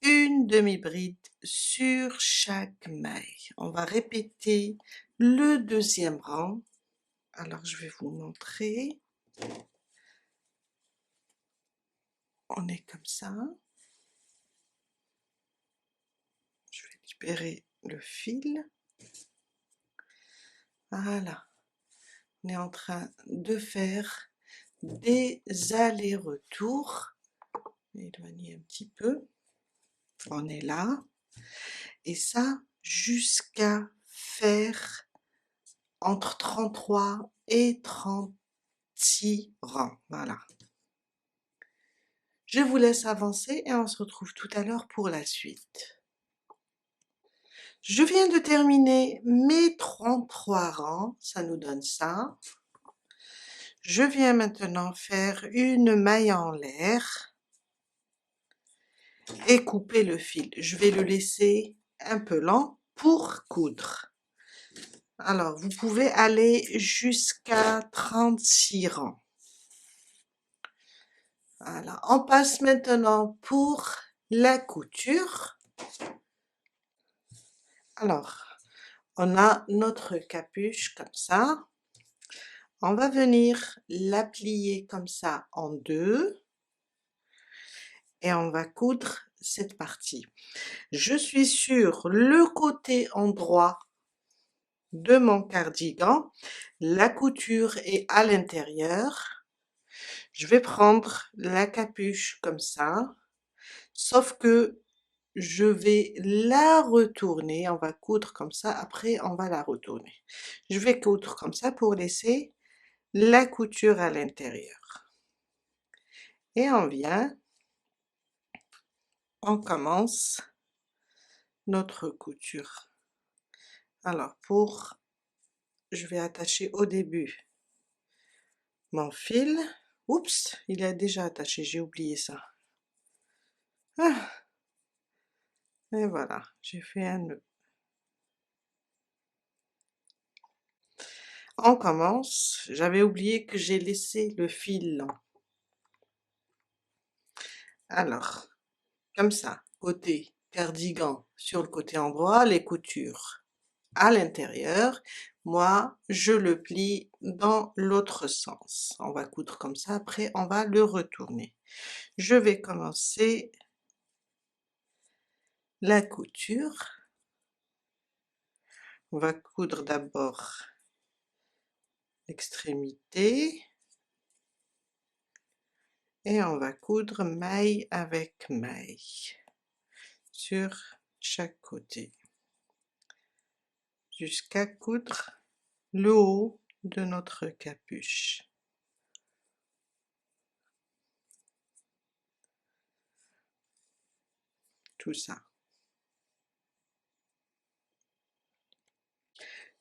Une demi-bride sur chaque maille. On va répéter le deuxième rang. Alors je vais vous montrer. On est comme ça. Je vais libérer le fil. Voilà. On est en train de faire des allers-retours. Éloigner un petit peu. On est là. Et ça, jusqu'à faire entre 33 et 36 rangs. Voilà. Je vous laisse avancer et on se retrouve tout à l'heure pour la suite. Je viens de terminer mes 33 rangs, ça nous donne ça. Je viens maintenant faire une maille en l'air et couper le fil. Je vais le laisser un peu lent pour coudre. Alors, vous pouvez aller jusqu'à 36 rangs. Voilà, on passe maintenant pour la couture. Alors, on a notre capuche comme ça. On va venir la plier comme ça en deux et on va coudre cette partie. Je suis sur le côté endroit de mon cardigan, la couture est à l'intérieur. Je vais prendre la capuche comme ça, sauf que je vais la retourner, on va coudre comme ça, après on va la retourner. Je vais coudre comme ça pour laisser la couture à l'intérieur. Et on vient, on commence notre couture. Alors je vais attacher au début mon fil. Oups, il est déjà attaché, j'ai oublié ça. Ah, et voilà, j'ai fait un nœud. On commence, j'avais oublié que j'ai laissé le fil lent. Alors, comme ça, côté cardigan sur le côté endroit, les coutures à l'intérieur. Moi, je le plie dans l'autre sens. On va coudre comme ça, après on va le retourner. Je vais commencer la couture. On va coudre d'abord l'extrémité et on va coudre maille avec maille sur chaque côté jusqu'à coudre le haut de notre capuche. Tout ça.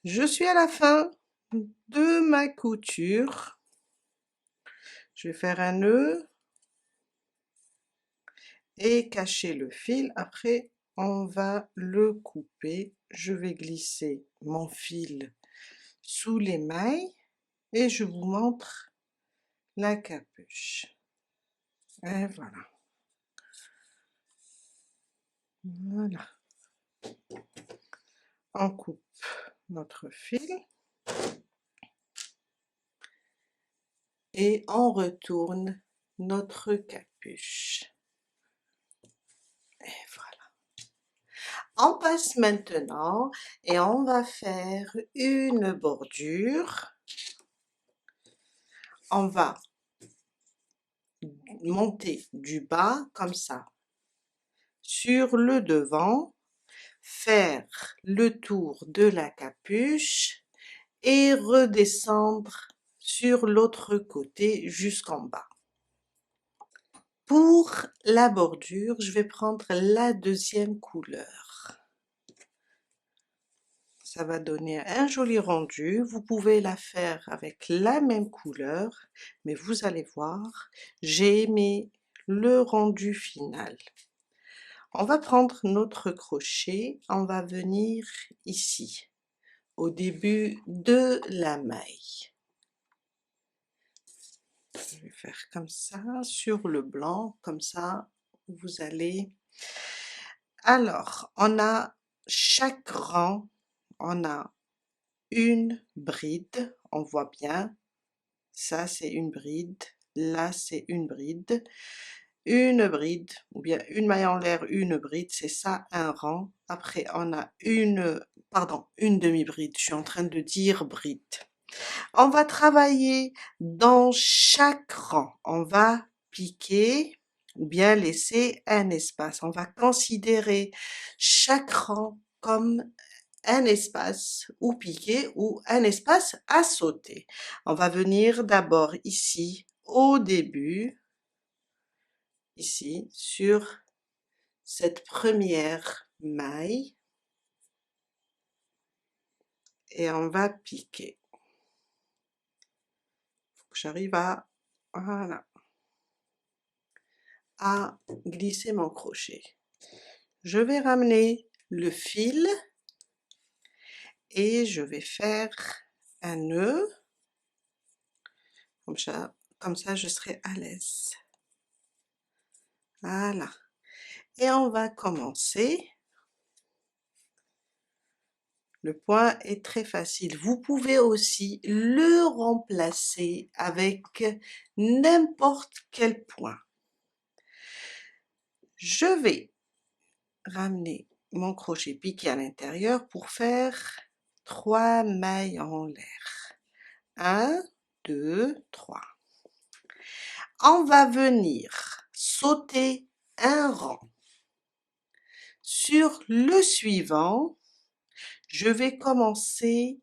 Je suis à la fin de ma couture. Je vais faire un nœud et cacher le fil. Après, on va le couper. Je vais glisser mon fil sous les mailles et je vous montre la capuche. Et voilà. Voilà. On coupe notre fil et on retourne notre capuche. Et voilà. On passe maintenant et on va faire une bordure. On va monter du bas comme ça sur le devant, faire le tour de la capuche et redescendre sur l'autre côté jusqu'en bas. Pour la bordure, je vais prendre la deuxième couleur. Ça va donner un joli rendu. Vous pouvez la faire avec la même couleur, mais vous allez voir, j'ai aimé le rendu final. On va prendre notre crochet, on va venir ici, au début de la maille. Je vais faire comme ça, sur le blanc, comme ça, vous allez... Alors, on a chaque rang, on a une bride, on voit bien, ça c'est une bride, là c'est une bride, ou bien une maille en l'air, une bride, c'est ça un rang. Après on a une demi-bride, je suis en train de dire bride. On va travailler dans chaque rang, on va piquer ou bien laisser un espace. On va considérer chaque rang comme un espace ou piquer ou un espace à sauter. On va venir d'abord ici au début ici sur cette première maille et on va piquer. Faut que j'arrive à, voilà, à glisser mon crochet. Je vais ramener le fil et je vais faire un nœud, comme ça je serai à l'aise. Voilà. Et on va commencer. Le point est très facile. Vous pouvez aussi le remplacer avec n'importe quel point. Je vais ramener mon crochet piqué à l'intérieur pour faire 3 mailles en l'air. 1, 2, 3. On va venir sauter un rang. Sur le suivant, je vais commencer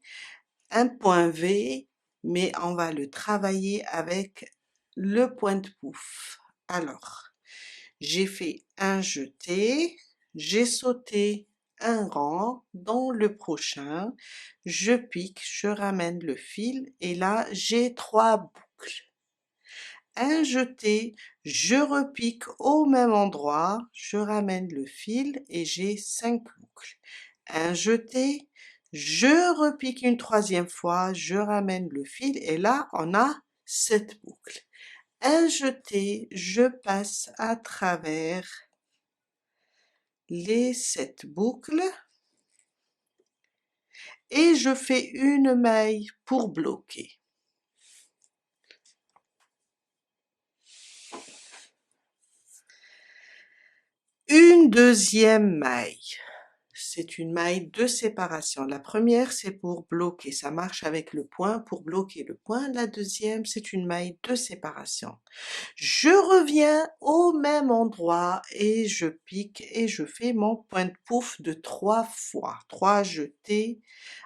un point V, mais on va le travailler avec le pointe-pouf. Alors, j'ai fait un jeté, j'ai sauté un rang, dans le prochain, je pique, je ramène le fil et là j'ai 3 boucles. Un jeté, je repique au même endroit, je ramène le fil et j'ai 5 boucles. Un jeté, je repique une troisième fois, je ramène le fil et là on a 7 boucles. Un jeté, je passe à travers les 7 boucles et je fais une maille pour bloquer. Une deuxième maille. C'est une maille de séparation. La première, c'est pour bloquer. Ça marche avec le point pour bloquer le point. La deuxième, c'est une maille de séparation. Je reviens au même endroit et je pique et je fais mon pointe-pouf de 3 fois. 3 jetés.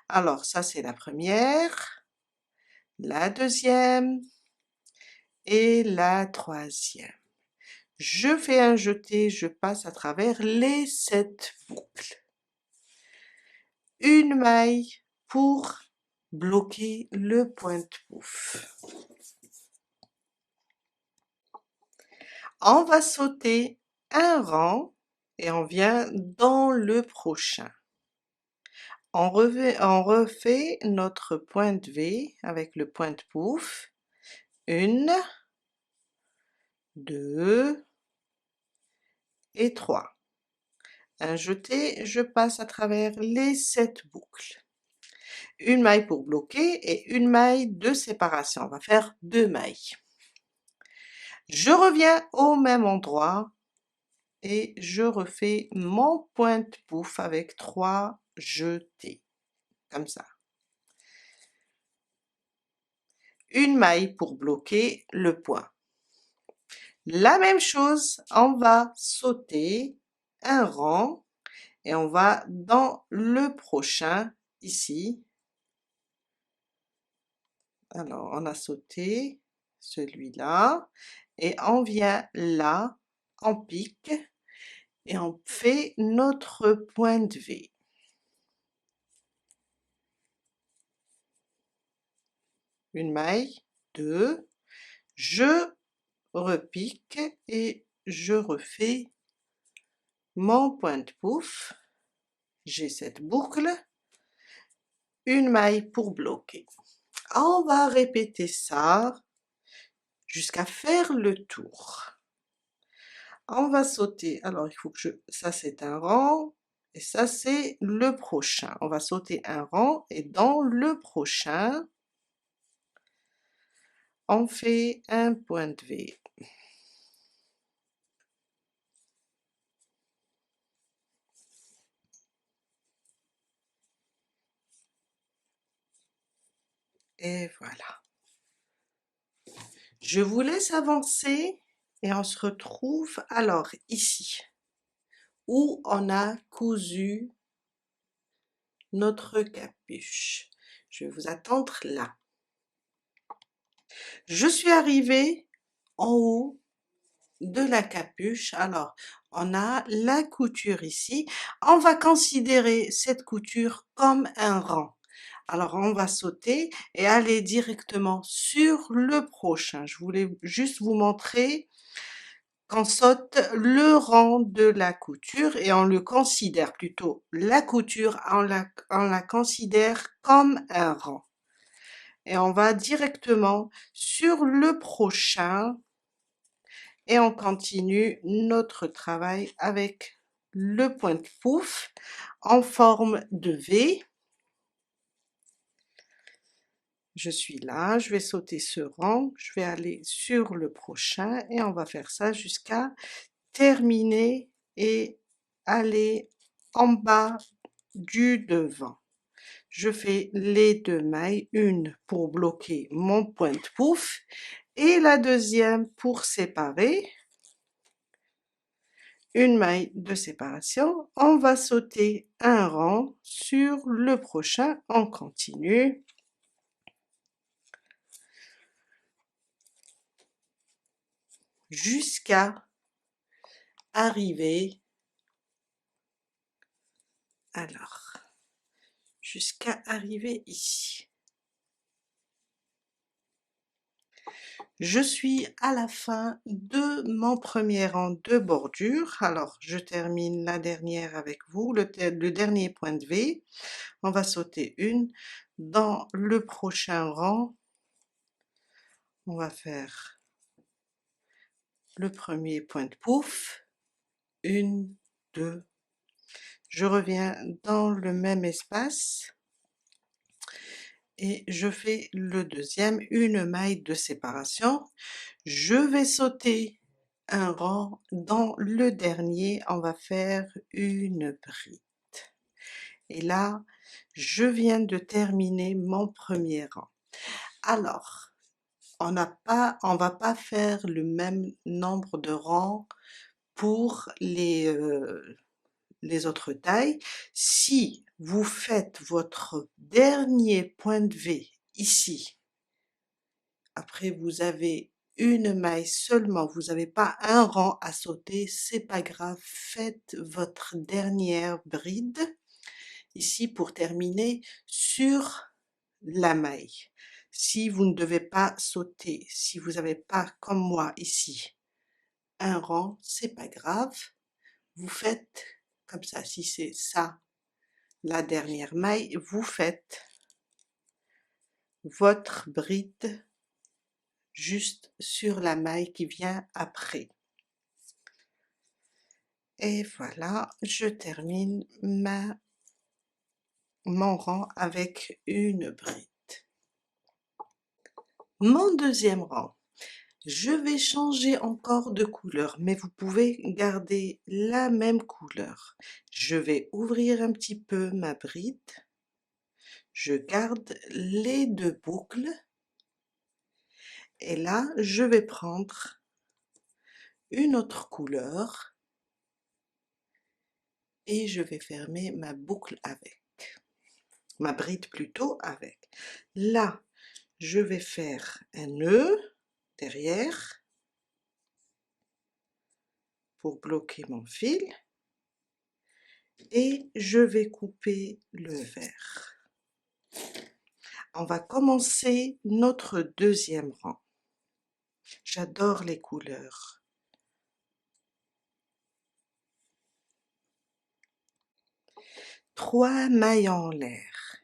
Alors, ça, c'est la première, la deuxième et la troisième. Je fais un jeté, je passe à travers les 7 boucles. Une maille pour bloquer le pointe-pouf. On va sauter un rang et on vient dans le prochain. On refait notre pointe V avec le pointe-pouf. 1, 2 et 3. Un jeté, je passe à travers les 7 boucles. Une maille pour bloquer et une maille de séparation. On va faire 2 mailles. Je reviens au même endroit et je refais mon pointe-pouf avec 3 jetés, comme ça. Une maille pour bloquer le point. La même chose, on va sauter un rang et on va dans le prochain, ici. Alors, on a sauté celui-là et on vient là, on pique et on fait notre pointe V. Une maille, 2, je repique et je refais mon pointe-pouf. J'ai cette boucle, une maille pour bloquer. On va répéter ça jusqu'à faire le tour. On va sauter, alors il faut que ça c'est un rang, et ça c'est le prochain. On va sauter un rang, et dans le prochain, on fait un point V. Et voilà. Je vous laisse avancer, et on se retrouve alors ici, où on a cousu notre capuche. Je vais vous attendre là. Je suis arrivée en haut de la capuche. Alors, on a la couture ici. On va considérer cette couture comme un rang. Alors, on va sauter et aller directement sur le prochain. Je voulais juste vous montrer qu'on saute le rang de la couture et on le considère plutôt, la couture, on la considère comme un rang. Et on va directement sur le prochain et on continue notre travail avec le pointe-pouf en forme de V. Je suis là, je vais sauter ce rang, je vais aller sur le prochain et on va faire ça jusqu'à terminer et aller en bas du devant. Je fais les 2 mailles, une pour bloquer mon pointe-pouf et la deuxième pour séparer. Une maille de séparation, on va sauter un rang sur le prochain, on continue. Jusqu'à arriver, alors, jusqu'à arriver ici. Je suis à la fin de mon premier rang de bordure. Alors, je termine la dernière avec vous, le dernier point de V. On va sauter une. Dans le prochain rang, on va faire le premier point de pouf. Une, deux. Je reviens dans le même espace et je fais le deuxième, une maille de séparation. Je vais sauter un rang. Dans le dernier, on va faire une bride. Et là, je viens de terminer mon premier rang. Alors, on va pas faire le même nombre de rangs pour les autres tailles. Si vous faites votre dernier point de V ici, après vous avez une maille seulement, vous n'avez pas un rang à sauter, c'est pas grave, faites votre dernière bride ici pour terminer sur la maille. Si vous ne devez pas sauter, si vous n'avez pas comme moi ici un rang, c'est pas grave, vous faites comme ça. Si c'est ça la dernière maille, vous faites votre bride juste sur la maille qui vient après. Et voilà, je termine mon rang avec une bride. Mon deuxième rang, je vais changer encore de couleur, mais vous pouvez garder la même couleur. Je vais ouvrir un petit peu ma bride, je garde les 2 boucles, et là, je vais prendre une autre couleur, et je vais fermer ma boucle avec, ma bride plutôt avec. Là, je vais faire un nœud derrière, pour bloquer mon fil et je vais couper le vert. On va commencer notre deuxième rang. J'adore les couleurs. Trois mailles en l'air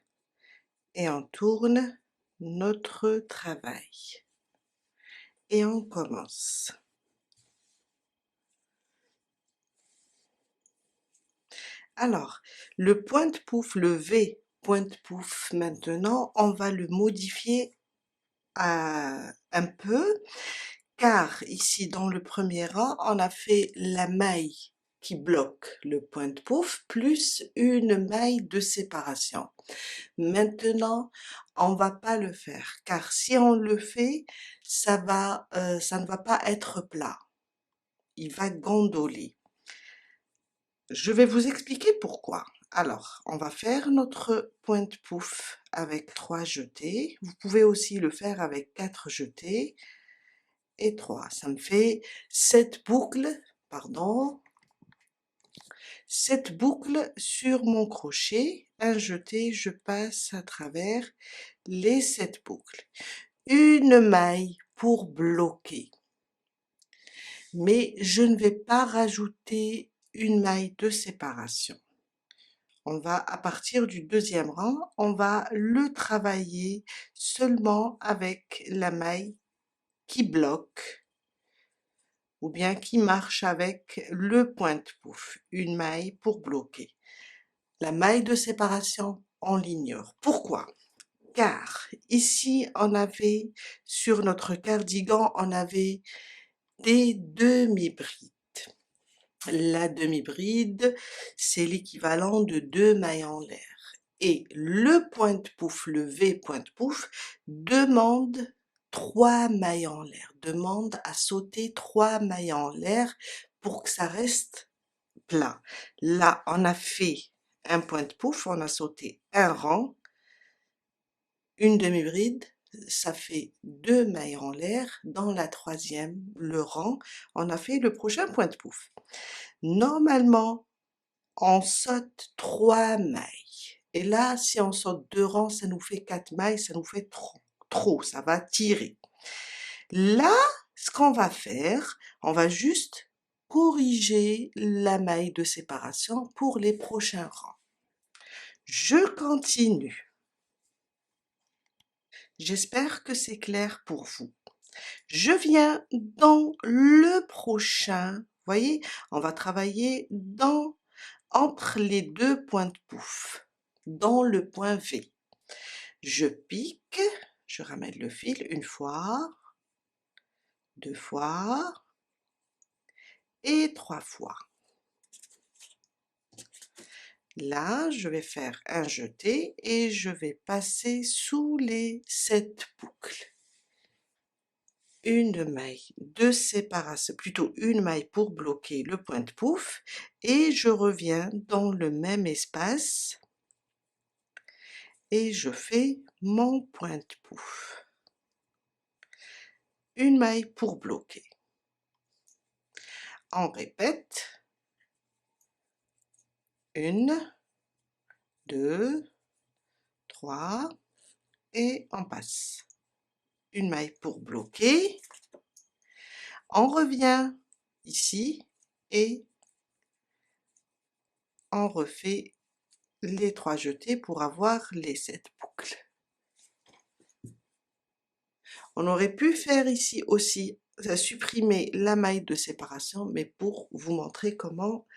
et on tourne notre travail et on commence. Alors, le pointe-pouf, le V pointe-pouf, maintenant, on va le modifier un peu, car ici dans le premier rang, on a fait la maille qui bloque le pointe-pouf, plus une maille de séparation. Maintenant, on va pas le faire, car si on le fait, ça ne va pas être plat. Il va gondoler. Je vais vous expliquer pourquoi. Alors, on va faire notre pointe-pouf avec 3 jetés. Vous pouvez aussi le faire avec 4 jetés. et 3. Ça me fait 7 boucles, pardon, 7 boucles sur mon crochet. Un jeté, je passe à travers les 7 boucles. Une maille pour bloquer. Mais je ne vais pas rajouter une maille de séparation. On va, à partir du deuxième rang, on va le travailler seulement avec la maille qui bloque ou bien qui marche avec le pointe-pouf, une maille pour bloquer. La maille de séparation, on l'ignore. Pourquoi? Car ici, on avait, sur notre cardigan, on avait des demi-brides. La demi-bride, c'est l'équivalent de 2 mailles en l'air. Et le pointe-pouf, le V pointe-pouf, demande 3 mailles en l'air, demande à sauter 3 mailles en l'air pour que ça reste plat. Là, on a fait un pointe-pouf, on a sauté un rang, une demi-bride, ça fait 2 mailles en l'air. Dans la troisième, le rang, on a fait le prochain pointe-pouf. Normalement, on saute 3 mailles. Et là, si on saute 2 rangs, ça nous fait 4 mailles, ça nous fait trop, ça va tirer. Là, ce qu'on va faire, on va juste corriger la maille de séparation pour les prochains rangs. Je continue. J'espère que c'est clair pour vous. Je viens dans le prochain, voyez, on va travailler entre les deux points de pouf, dans le point V. Je pique, je ramène le fil une fois, 2 fois et 3 fois. Là, je vais faire un jeté et je vais passer sous les 7 boucles. Une maille de séparation, plutôt une maille pour bloquer le point de pouf, et je reviens dans le même espace et je fais mon point de pouf. Une maille pour bloquer. On répète. 1, 2, 3 et on passe. Une maille pour bloquer. On revient ici et on refait les 3 jetés pour avoir les 7 boucles. On aurait pu faire ici aussi, supprimer la maille de séparation, mais pour vous montrer comment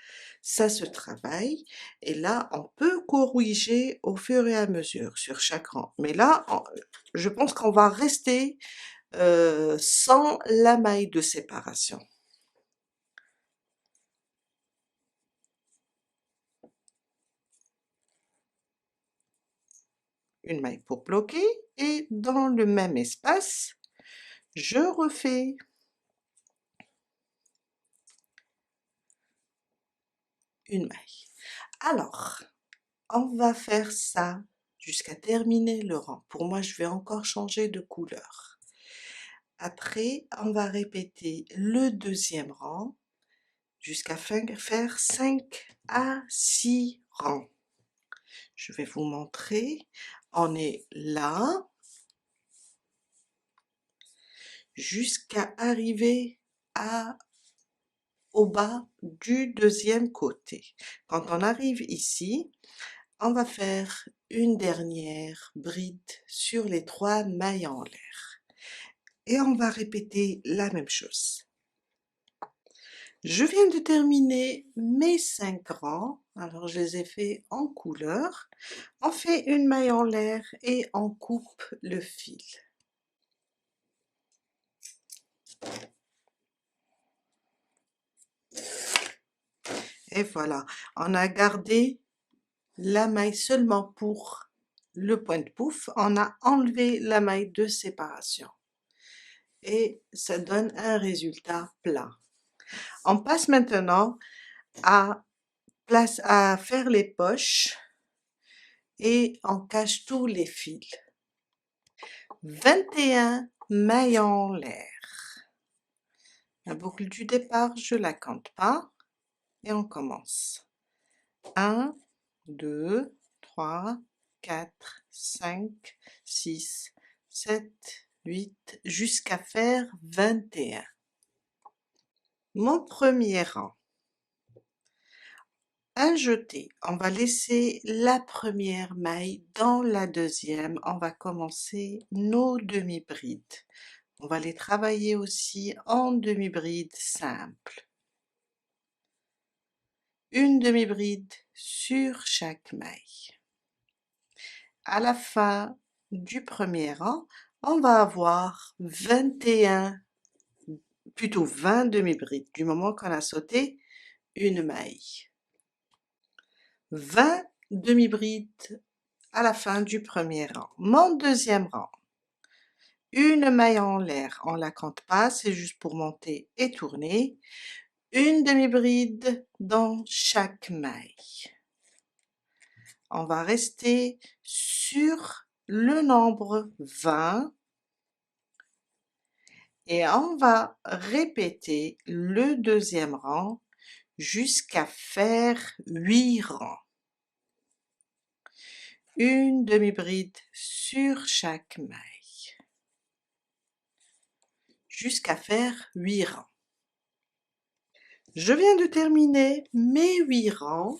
ça se travaille. Et là, on peut corriger au fur et à mesure sur chaque rang. Mais là, je pense qu'on va rester sans la maille de séparation. Une maille pour bloquer et dans le même espace, je refais une maille. Alors, on va faire ça jusqu'à terminer le rang. Pour moi, je vais encore changer de couleur. Après, on va répéter le deuxième rang jusqu'à faire 5 à 6 rangs. Je vais vous montrer. On est là jusqu'à arriver au bas du deuxième côté. Quand on arrive ici, on va faire une dernière bride sur les 3 mailles en l'air. Et on va répéter la même chose. Je viens de terminer mes 5 rangs, alors je les ai fait en couleur. On fait une maille en l'air et on coupe le fil. Et voilà, on a gardé la maille seulement pour le point de pouf, on a enlevé la maille de séparation. Et ça donne un résultat plat. On passe maintenant à faire les poches et on cache tous les fils. 21 mailles en l'air. La boucle du départ, je la compte pas et on commence. 1, 2, 3, 4, 5, 6, 7, 8, jusqu'à faire 21. Mon premier rang. Un jeté, on va laisser la première maille dans la deuxième, on va commencer nos demi-brides. On va les travailler aussi en demi-bride simple. Une demi-bride sur chaque maille. À la fin du premier rang, on va avoir 21, plutôt 20 demi-brides du moment qu'on a sauté une maille. 20 demi-brides à la fin du premier rang. Mon deuxième rang, une maille en l'air, on la compte pas, c'est juste pour monter et tourner. Une demi-bride dans chaque maille. On va rester sur le nombre 20 et on va répéter le deuxième rang jusqu'à faire 8 rangs. Une demi-bride sur chaque maille jusqu'à faire 8 rangs. Je viens de terminer mes 8 rangs.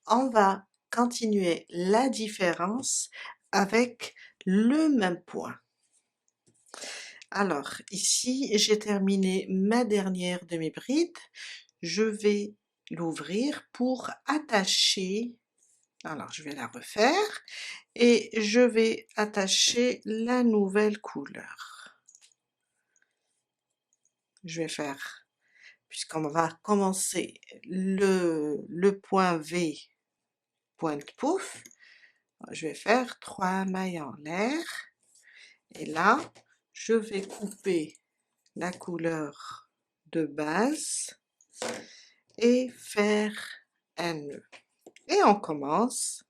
On va continuer la différence avec le même point. Alors ici, j'ai terminé ma dernière demi-bride. Je vais l'ouvrir pour attacher. Alors je vais la refaire et je vais attacher la nouvelle couleur. Je vais faire, puisqu'on va commencer le point V, pointe pouf, je vais faire 3 mailles en l'air et là je vais couper la couleur de base et faire un nœud. Et on commence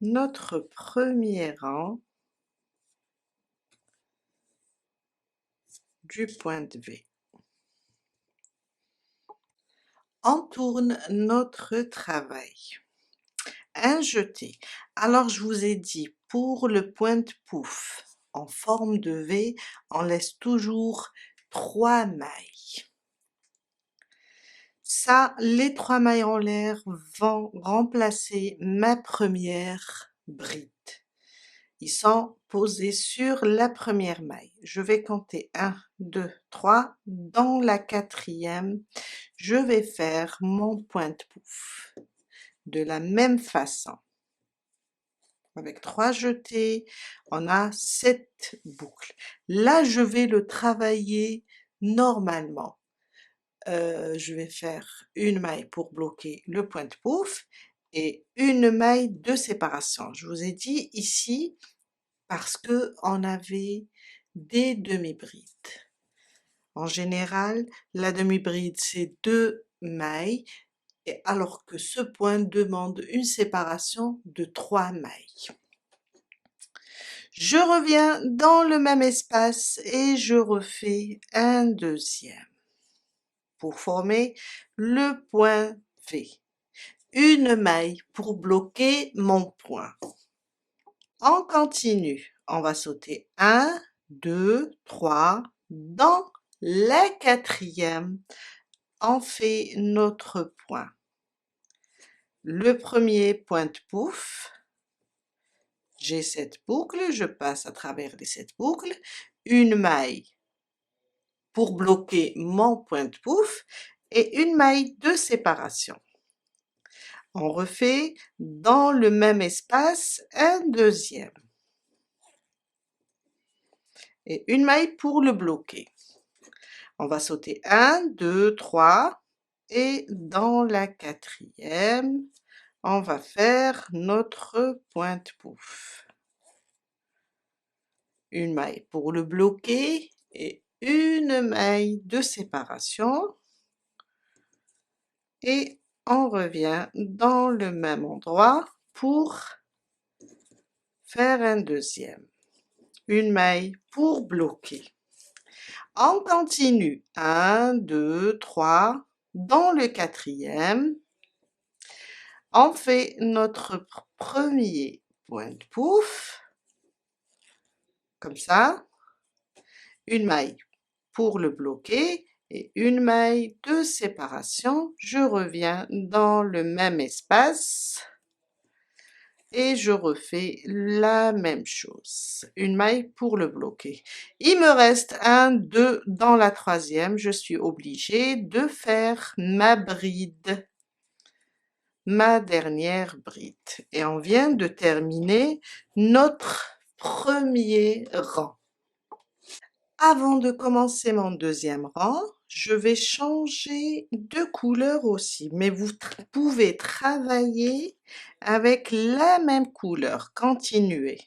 notre premier rang du point V. On tourne notre travail. Un jeté. Alors je vous ai dit, pour le pointe pouf en forme de V, on laisse toujours 3 mailles. Ça, les 3 mailles en l'air vont remplacer ma première bride. Ils sont posés sur la première maille. Je vais compter 1, 2, 3. Dans la quatrième, je vais faire mon pointe pouf. De la même façon. Avec 3 jetés, on a 7 boucles. Là, je vais le travailler normalement. Je vais faire une maille pour bloquer le pointe pouf et une maille de séparation. Je vous ai dit ici, parce que on avait des demi-brides. En général, la demi-bride, c'est 2 mailles, et alors que ce point demande une séparation de 3 mailles. Je reviens dans le même espace et je refais un deuxième pour former le point V. Une maille pour bloquer mon point. On continue. On va sauter 1, 2, 3. Dans la quatrième, on fait notre point. Le premier pointe pouf. J'ai 7 boucles, je passe à travers les 7 boucles, une maille pour bloquer mon pointe pouf et une maille de séparation. On refait dans le même espace un deuxième. Et une maille pour le bloquer. On va sauter 1, 2, 3 et dans la quatrième, on va faire notre pointe pouf. Une maille pour le bloquer et une maille de séparation et on revient dans le même endroit pour faire un deuxième. Une maille pour bloquer. On continue, 1, 2, 3, dans le quatrième, on fait notre premier point de pouf, comme ça, une maille pour le bloquer et une maille de séparation. Je reviens dans le même espace et je refais la même chose, une maille pour le bloquer. Il me reste un 2 dans la troisième, je suis obligée de faire ma bride, ma dernière bride. Et on vient de terminer notre premier rang. Avant de commencer mon deuxième rang, je vais changer de couleur aussi, mais vous pouvez travailler avec la même couleur, continuez.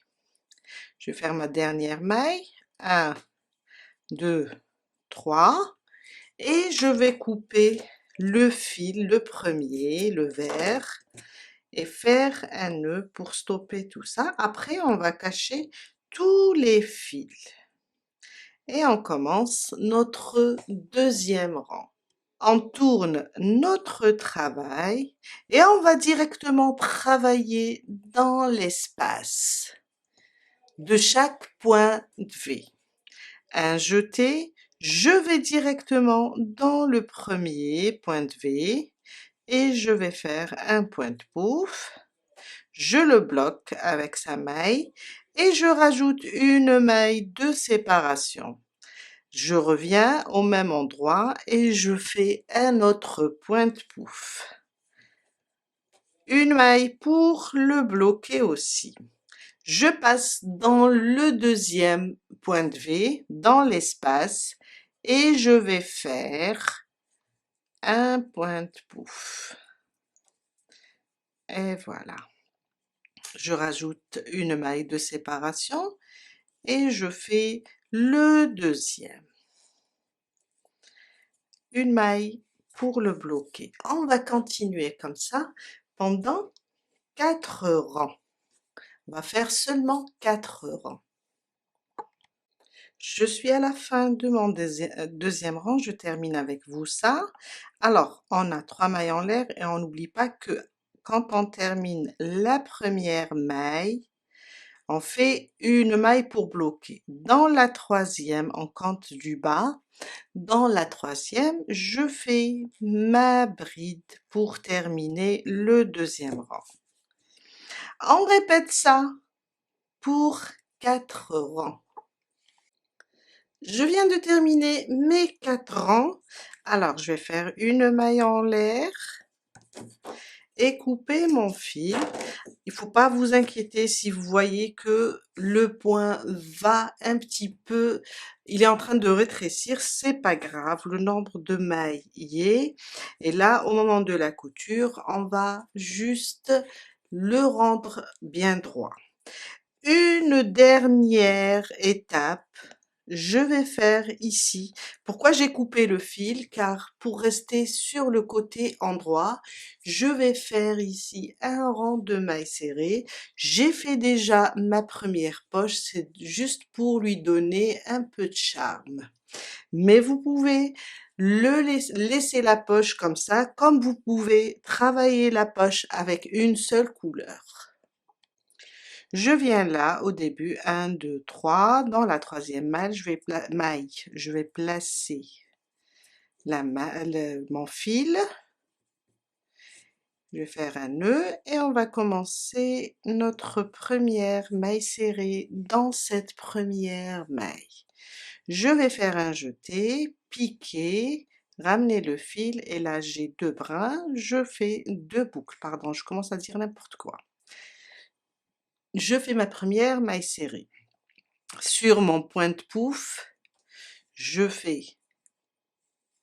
Je vais faire ma dernière maille, 1, 2, 3, et je vais couper le fil, le premier, le vert, et faire un nœud pour stopper tout ça. Après, on va cacher tous les fils. Et on commence notre deuxième rang. On tourne notre travail et on va directement travailler dans l'espace de chaque point V. Un jeté, je vais directement dans le premier point de V et je vais faire un point de pouf. Je le bloque avec sa maille et je rajoute une maille de séparation. Je reviens au même endroit et je fais un autre point de pouf. Une maille pour le bloquer aussi. Je passe dans le deuxième point de V, dans l'espace, et je vais faire un point de pouf. Et voilà. Je rajoute une maille de séparation et je fais le deuxième. Une maille pour le bloquer. On va continuer comme ça pendant 4 rangs. On va faire seulement 4 rangs. Je suis à la fin de mon deuxième rang, je termine avec vous ça. Alors, on a 3 mailles en l'air et on n'oublie pas que quand on termine la première maille, on fait une maille pour bloquer. Dans la troisième, on compte du bas. Dans la troisième, je fais ma bride pour terminer le deuxième rang. On répète ça pour 4 rangs. Je viens de terminer mes 4 rangs. Alors, je vais faire une maille en l'air et couper mon fil. Il faut pas vous inquiéter si vous voyez que le point va un petit peu, il est en train de rétrécir, c'est pas grave, le nombre de mailles y est. Et là, au moment de la couture, on va juste le rendre bien droit. Une dernière étape, je vais faire ici. Pourquoi j'ai coupé le fil? Car pour rester sur le côté endroit, je vais faire ici un rang de mailles serrées. J'ai fait déjà ma première poche, c'est juste pour lui donner un peu de charme. Mais vous pouvez laisser la poche comme ça, comme vous pouvez travailler la poche avec une seule couleur. Je viens là au début, 1, 2, 3, dans la troisième maille, je vais placer mon fil, je vais faire un nœud et on va commencer notre première maille serrée dans cette première maille. Je vais faire un jeté, piquer, ramener le fil et là j'ai 2 brins, je fais 2 boucles, pardon, je commence à dire n'importe quoi. Je fais ma première maille serrée. Sur mon point de pouf, je fais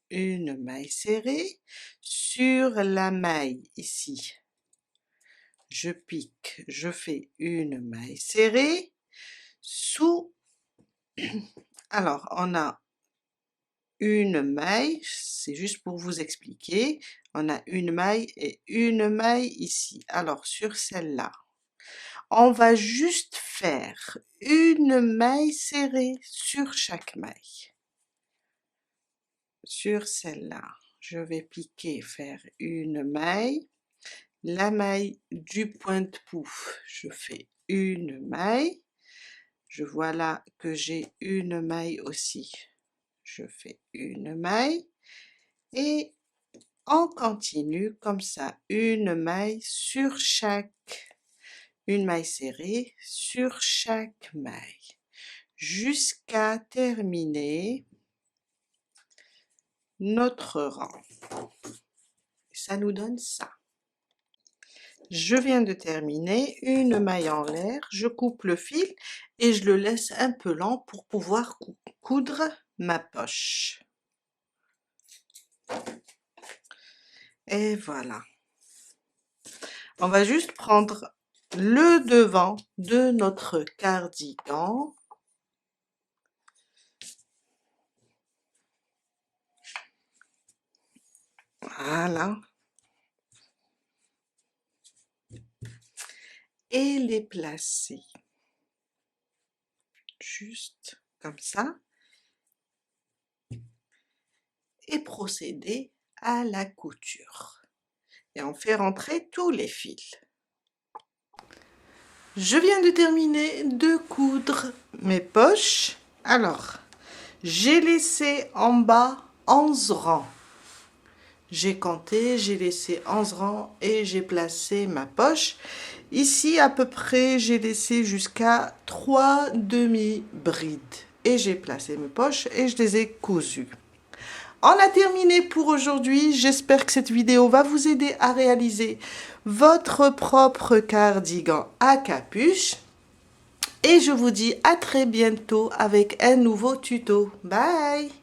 une maille serrée. Sur la maille ici, je pique, je fais une maille serrée. Sous, alors on a une maille, c'est juste pour vous expliquer, on a une maille et une maille ici. Alors sur celle-là, on va juste faire une maille serrée sur chaque maille. sur celle-là. Je vais piquer, faire une maille, la maille du pointe-pouf, je fais une maille, je vois là que j'ai une maille aussi, je fais une maille, et on continue comme ça, une maille sur chaque, une maille serrée sur chaque maille, jusqu'à terminer notre rang. Ça nous donne ça. Je viens de terminer une maille en l'air, je coupe le fil et je le laisse un peu lent pour pouvoir coudre ma poche. Et voilà. On va juste prendre le devant de notre cardigan. Voilà. Et les placer. Juste comme ça. Et procéder à la couture. Et on fait rentrer tous les fils. Je viens de terminer de coudre mes poches. Alors, j'ai laissé en bas 11 rangs. J'ai compté, j'ai laissé 11 rangs et j'ai placé ma poche. Ici, à peu près, j'ai laissé jusqu'à 3 demi-brides. Et j'ai placé mes poches et je les ai cousues. On a terminé pour aujourd'hui. J'espère que cette vidéo va vous aider à réaliser votre propre cardigan à capuche. Et je vous dis à très bientôt avec un nouveau tuto. Bye!